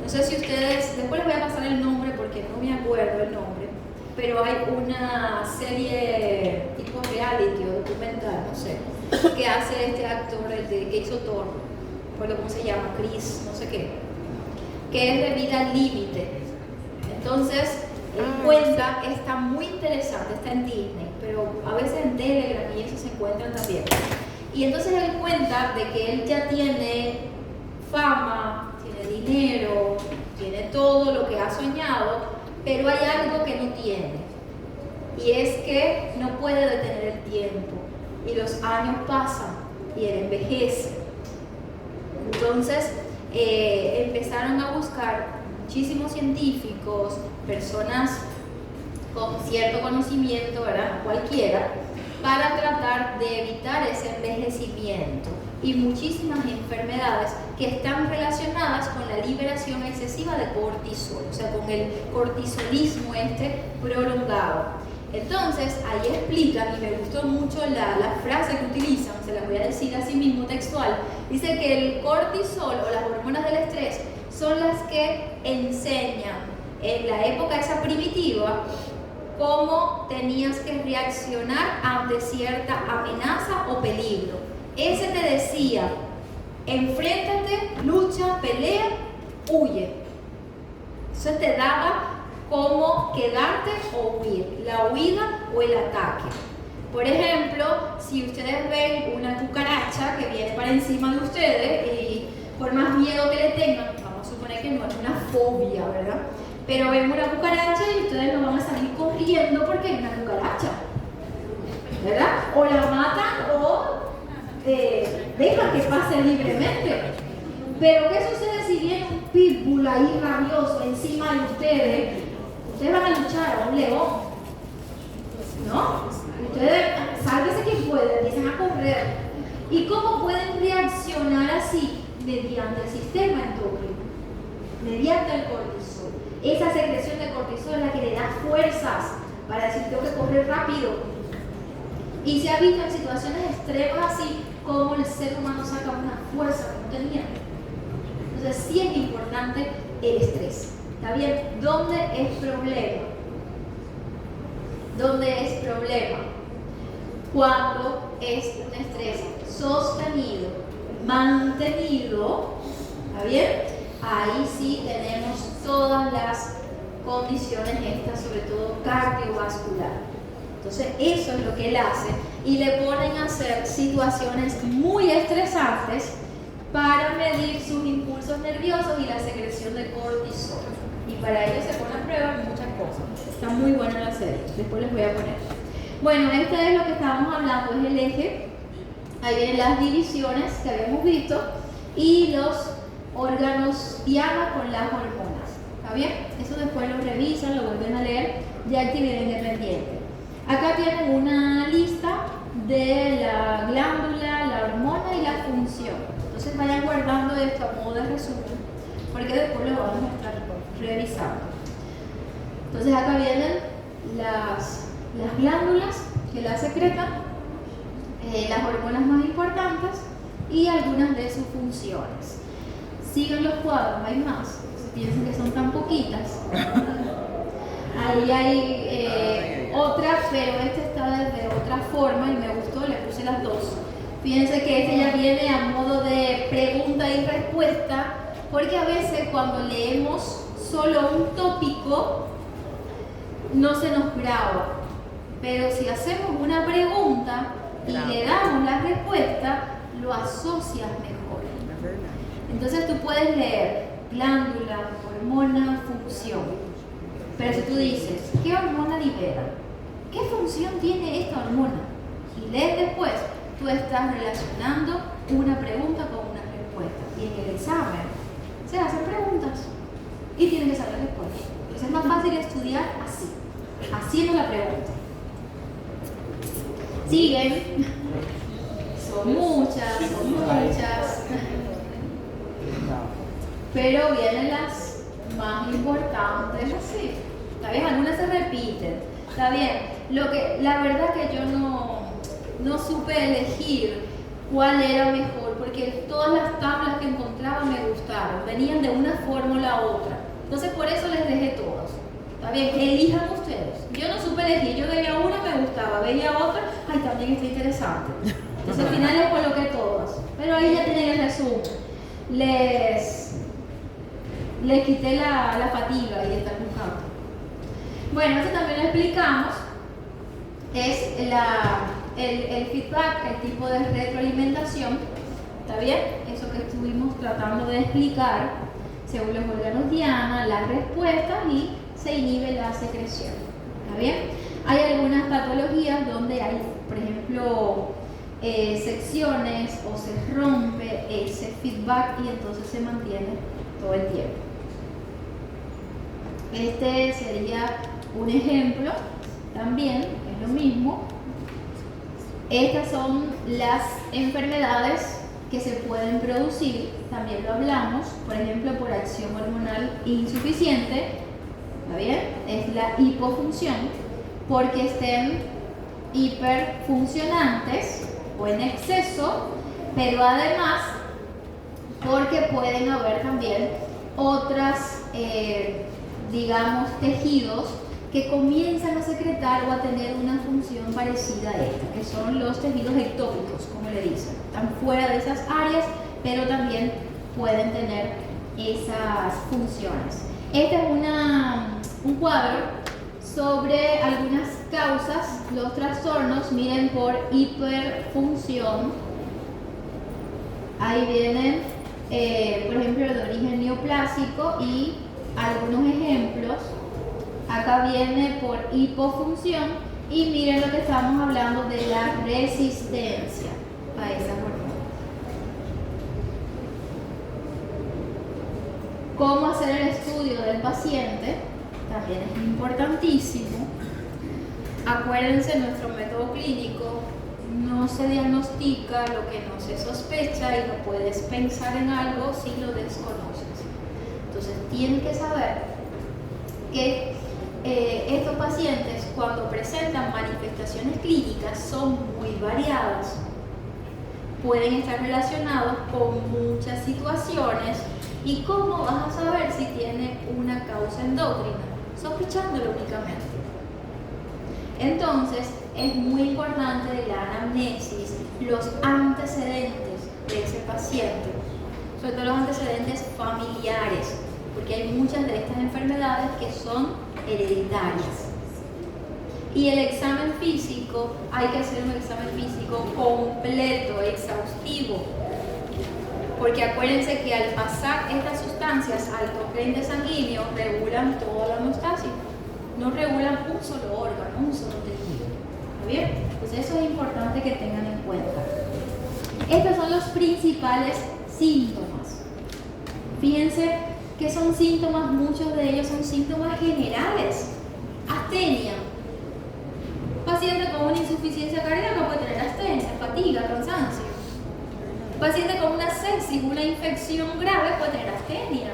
No sé si ustedes, después les voy a pasar el nombre porque no me acuerdo el nombre, pero hay una serie tipo reality o documental, no sé, que hace este actor, el que hizo Thor, recuerdo cómo se llama, Chris, no sé qué, que es de vida al límite. Entonces, él cuenta, está muy interesante, está en Disney, pero a veces en Telegram y eso se encuentran también. Y entonces él cuenta de que él ya tiene fama, tiene dinero, tiene todo lo que ha soñado, pero hay algo que no tiene, y es que no puede detener el tiempo, y los años pasan, y él envejece. Entonces empezaron a buscar muchísimos científicos, personas con cierto conocimiento, ¿verdad? Cualquiera, para tratar de evitar ese envejecimiento y muchísimas enfermedades que están relacionadas con la liberación excesiva de cortisol, o sea, con el cortisolismo prolongado. Entonces, ahí explican, y me gustó mucho la frase que utilizan, se las voy a decir así mismo textual, dice que el cortisol o las hormonas del estrés son las que enseñan en la época esa primitiva cómo tenías que reaccionar ante cierta amenaza o peligro. Ese te decía, enfréntate, lucha, pelea, huye. Eso te daba cómo quedarte o huir, la huida o el ataque. Por ejemplo, si ustedes ven una cucaracha que viene para encima de ustedes y por más miedo que le tengan, vamos a suponer que no es una fobia, ¿verdad? Pero ven una cucaracha y ustedes no van a salir corriendo porque es una cucaracha, ¿verdad? O la matan o dejan que pase libremente. Pero ¿qué sucede si viene un pitbull ahí rabioso encima de ustedes? Ustedes van a luchar a un león, ¿no? Ustedes, sálvese quien pueda, empiezan a correr. ¿Y cómo pueden reaccionar así? Mediante el sistema endocrino, mediante el cortisol. Esa secreción de cortisol es la que le da fuerzas para decir tengo que correr rápido. Y se ha visto en situaciones extremas así como el ser humano saca una fuerza que no tenía. Entonces sí es importante el estrés. ¿Está bien? ¿Dónde es problema? ¿Dónde es problema? Cuando es un estrés sostenido, mantenido, ¿está bien? Ahí sí tenemos todas las condiciones estas, sobre todo cardiovascular. Entonces eso es lo que él hace y le ponen a hacer situaciones muy estresantes para medir sus impulsos nerviosos y la secreción de cortisol. Y para ello se pone a prueba muchas cosas. Está muy buena la serie, después les voy a poner. Bueno, esto es lo que estábamos hablando, es el eje. Ahí vienen las divisiones que habíamos visto y los órganos diana con las hormonas. ¿Está bien? Eso después lo revisan, lo vuelven a leer de actividad independiente. Acá tienen una lista de la glándula, la hormona y la función. Entonces vayan guardando esto a modo de resumen, porque después lo vamos a estar revisando. Entonces acá vienen las glándulas que la secretan, las hormonas más importantes y algunas de sus funciones. Sigan los cuadros, hay más. Piensen que son tan poquitas. Ahí hay otra, pero esta está de otra forma y me gustó, le puse las dos. Fíjense que este ya viene a modo de pregunta y respuesta, porque a veces cuando leemos solo un tópico, no se nos graba. Pero si hacemos una pregunta y le damos la respuesta, lo asocias mejor. É verdade. Entonces tú puedes leer glándula, hormona, función. Pero si tú dices, ¿qué hormona libera? ¿Qué función tiene esta hormona? Y lees después, tú estás relacionando una pregunta con una respuesta. Y en el examen se hacen preguntas y tienen que saber respuestas. Entonces es más fácil estudiar así, haciendo la pregunta. Siguen. Son muchas. Pero vienen las más importantes, así. Está bien, algunas se repiten. Está bien. La verdad que yo no supe elegir cuál era mejor, porque todas las tablas que encontraba me gustaron. Venían de una fórmula a otra. Entonces por eso les dejé todas. Está bien, elijan ustedes. Yo no supe elegir. Yo veía una, me gustaba. Veía otra, ay, también está interesante. Entonces al final les coloqué todas. Pero ahí ya tienen el resumen. Les quité la fatiga y estar buscando. Bueno, esto también lo explicamos. Es el feedback, el tipo de retroalimentación. ¿Está bien? Eso que estuvimos tratando de explicar, según los órganos Diana, las respuestas y se inhibe la secreción. ¿Está bien? Hay algunas patologías donde hay, por ejemplo, secciones o se rompe ese feedback y entonces se mantiene todo el tiempo. Este sería un ejemplo, también es lo mismo. Estas son las enfermedades que se pueden producir, también lo hablamos, por ejemplo, por acción hormonal insuficiente, ¿está bien? Es la hipofunción, porque estén hiperfuncionantes o en exceso, pero además porque pueden haber también otras, digamos, tejidos que comienzan a secretar o a tener una función parecida a esta, que son los tejidos ectópicos, como le dicen. Están fuera de esas áreas, pero también pueden tener esas funciones. Este es un cuadro sobre algunas causas, los trastornos, miren, por hiperfunción. Ahí vienen, por ejemplo, el de origen neoplásico y algunos ejemplos. Acá viene por hipofunción y miren lo que estamos hablando de la resistencia a esa hormona. ¿Cómo hacer el estudio del paciente? También es importantísimo. Acuérdense, nuestro método clínico no se diagnostica lo que no se sospecha y no puedes pensar en algo si lo desconoces. Entonces tienen que saber que estos pacientes, cuando presentan manifestaciones clínicas, son muy variadas. Pueden estar relacionados con muchas situaciones. ¿Y cómo vas a saber si tiene una causa endocrina? Sospechándolo únicamente. Entonces, es muy importante la anamnesis, los antecedentes de ese paciente, sobre todo los antecedentes familiares, porque hay muchas de estas enfermedades que son hereditarias. Y el examen físico, hay que hacer un examen físico completo, exhaustivo, porque acuérdense que al pasar estas sustancias al torrente sanguíneo regulan toda la homeostasis, no regulan un solo órgano, un solo tejido. ¿Está bien? Entonces eso es importante que tengan en cuenta. Estos son los principales síntomas. Fíjense que son síntomas, muchos de ellos son síntomas generales. Astenia. Paciente con una insuficiencia cardíaca puede tener astenia, fatiga, cansancio. Paciente con una sepsis, una infección grave puede tener astenia.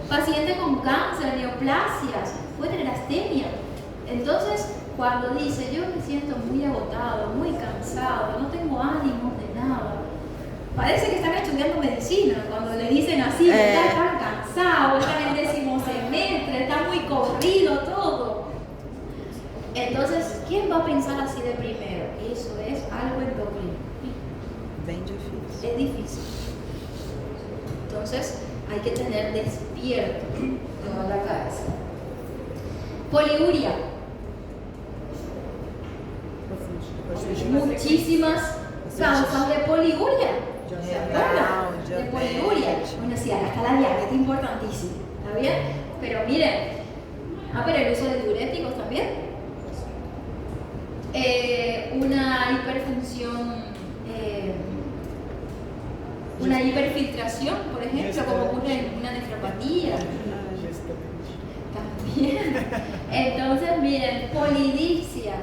Paciente con cáncer, neoplasias, puede tener astenia. Entonces, cuando dice yo me siento muy agotado, muy cansado, no tengo ánimos de nada, parece que están estudiando medicina cuando le dicen así, está tan cansado, está en el 10º semestre, está muy corrido todo. Entonces, ¿quién va a pensar así de primero? Eso es algo endocrino. Bem difícil. Es difícil. Entonces, hay que tener despierto toda la cabeza. Poliuria. Muchísimas causas de poliuria. ¿Se acuerdan? De poliuria. Bueno, sí, acá está la diabetes, importantísima. ¿Está bien? Pero miren, pero el uso de diuréticos también. Una hiperfunción, una hiperfiltración, por ejemplo, como ocurre en una nefropatía. También. Entonces, miren, polidipsia.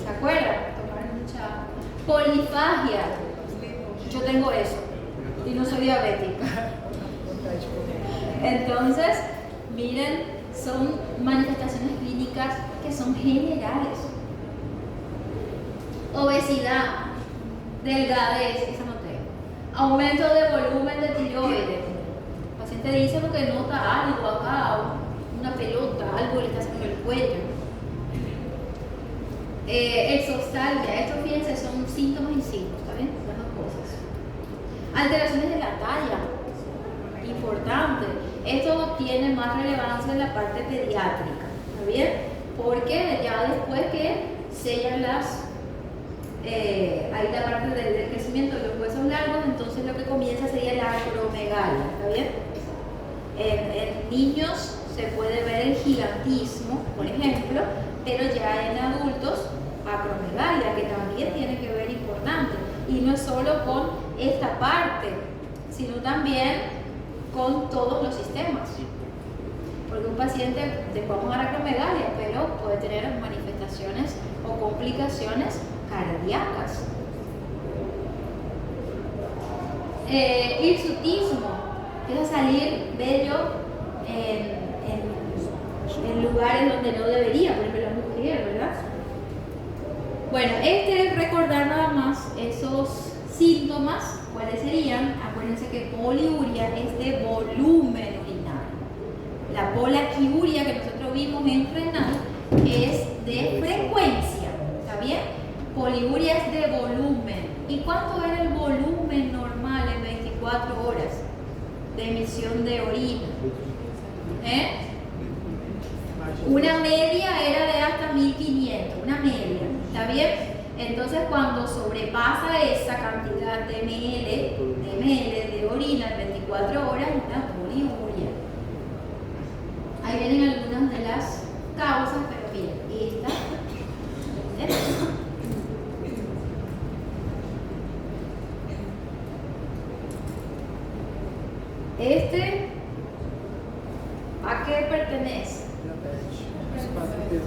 ¿Se acuerdan? Tomar mucha polifagia. Yo tengo eso y no soy diabética. Entonces, miren, son manifestaciones clínicas que son generales. Obesidad, delgadez, esa no tengo. Aumento de volumen de tiroides. El paciente dice porque nota algo acá, una pelota, algo le está haciendo el cuello. Exoftalmia, esto fíjense, son síntomas y signos, ¿está bien? Las dos cosas. Alteraciones de la talla, importante. Esto tiene más relevancia en la parte pediátrica, ¿está bien? Porque ya después que sellan ahí la parte del crecimiento de los huesos largos, entonces lo que comienza sería la acromegalia, ¿está bien? En niños se puede ver el gigantismo, por ejemplo, pero ya en adultos, acromegalia, que también tiene que ver importante. Y no es solo con esta parte, sino también con todos los sistemas. Porque un paciente, después vamos a la acromegalia, pero puede tener manifestaciones o complicaciones cardíacas. Hirsutismo, empieza a salir vello en lugares donde no debería, por ejemplo la mujer, ¿verdad? Bueno, es recordar nada más esos síntomas, ¿cuáles serían? Acuérdense que poliuria es de volumen urinario. La polaquiuria que nosotros vimos en renal es de frecuencia, ¿está bien? Poliuria es de volumen. ¿Y cuánto era el volumen normal en 24 horas de emisión de orina? Una media era de hasta 1500, una media, ¿está bien? Entonces cuando sobrepasa esa cantidad de ml de orina en 24 horas, es una poliuria. Ahí vienen algunas de las causas, pero miren, esta, ¿a qué pertenece?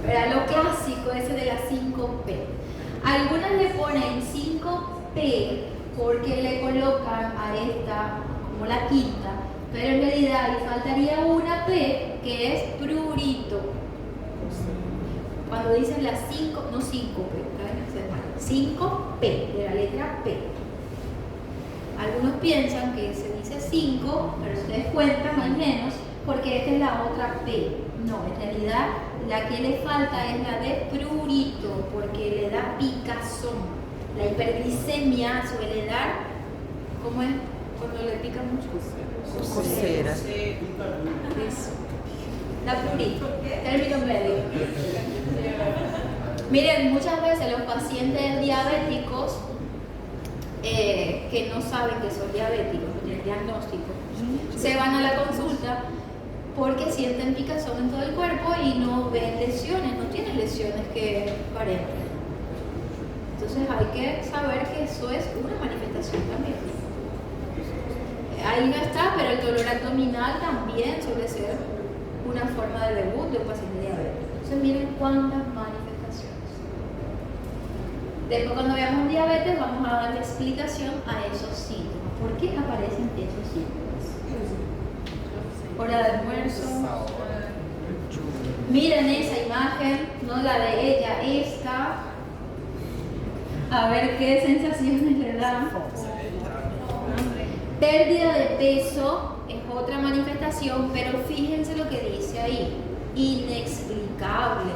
Era lo clásico ese de las 5P. Algunas le ponen 5P porque le colocan a esta como la quinta, pero en realidad le faltaría una P que es prurito. Cuando dicen las 5, no 5P, 5P, de la letra P. Algunos piensan que se dice 5, pero ustedes cuentan al menos porque esta es la otra P. No, en realidad la que le falta es la de prurito porque le da picazón. La hiperglicemia suele dar, ¿cómo es? Cuando le pica mucho. Cocera. Eso. La prurito, término medio. Miren, muchas veces los pacientes diabéticos que no saben que son diabéticos, no tienen diagnóstico, se van a la consulta porque sienten picazón en todo el cuerpo y no ven lesiones, no tienen lesiones que aparenten. Entonces hay que saber que eso es una manifestación también. Ahí no está, pero el dolor abdominal también suele ser una forma de debut de un paciente diabético. Entonces miren cuántas manifestaciones. Después cuando veamos diabetes vamos a darle explicación a esos síntomas. ¿Por qué aparecen esos síntomas? Hora de almuerzo. Miren esa imagen, no la de ella, esta. A ver qué sensaciones le dan. Pérdida de peso es otra manifestación, pero fíjense lo que dice ahí. Inexplicable.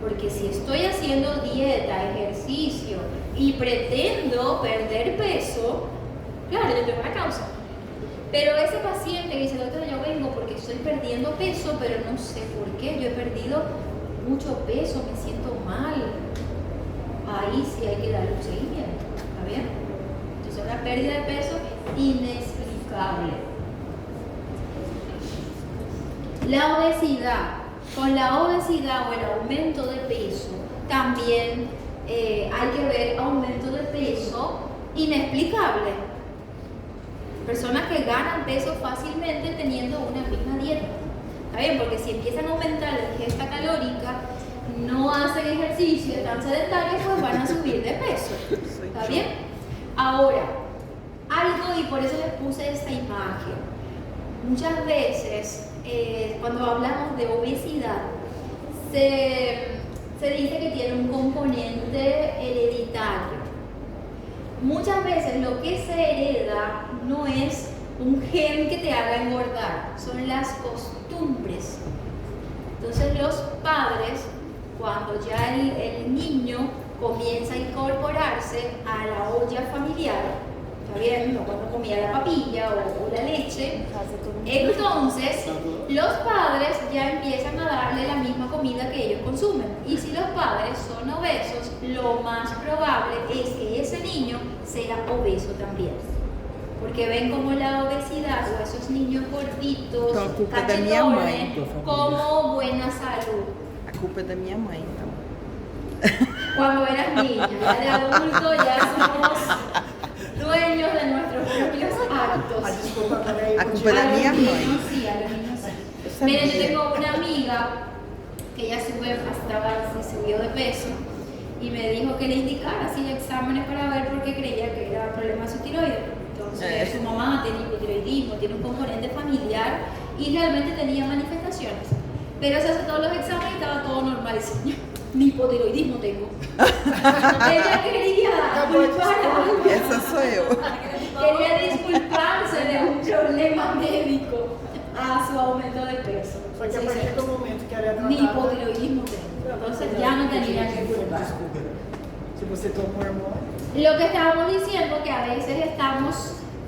Porque si estoy haciendo dieta, ejercicio y pretendo perder peso, claro, yo tengo una causa. Pero ese paciente que dice, doctor, yo vengo porque soy perdiendo peso, pero no sé por qué, yo he perdido mucho peso, me siento mal. Ahí sí hay que darle un seguimiento, ¿está bien? Entonces una pérdida de peso inexplicable. La obesidad. Con la obesidad o el aumento de peso, también hay que ver aumento de peso inexplicable. Personas que ganan peso fácilmente teniendo una misma dieta. ¿Está bien? Porque si empiezan a aumentar la ingesta calórica, no hacen ejercicio, están sedentarios, pues van a subir de peso. ¿Está bien? Ahora, algo, y por eso les puse esta imagen. Muchas veces, cuando hablamos de obesidad, se dice que tiene un componente hereditario. Muchas veces lo que se hereda no es un gen que te haga engordar, son las costumbres. Entonces los padres, cuando ya el niño comienza a incorporarse a la olla familiar, ¿está bien? No cuando comía la papilla o la leche, entonces los padres ya empiezan a darle la misma comida que ellos consumen. Y si los padres son obesos, lo más probable es que ese niño sea obeso también. Porque ven como la obesidad o esos niños gorditos, Então, a culpa é da minha mãe. cachetones, como buena salud. A culpa é da minha mãe, então. Cuando eras niña, ya de adulto ya somos dueños de nuestros propios actos. A desculpa também. A culpa é da minha A los mãe. niños sí, a los niños sí. Eu sabia. Miren, yo tengo una amiga que ella se subió de peso y me dijo que le indicara así exámenes para ver porque creía que era problema de su tiroides. Entonces su mamá tiene hipotiroidismo, tiene un componente familiar y realmente tenía manifestaciones. Pero se hace todos los exámenes y estaba todo normal. Y dice, ni hipotiroidismo tengo. Ella quería culpar a algo. Essa sou eu. Quería disculparse de un problema médico a su aumento de peso. Só que a partir do momento que ela é tratada... Ni hipotiroidismo tengo. Entonces ya no tenía que culpar. Desculpa. Se você toma um hormônio... Lo que estábamos diciendo que a veces estamos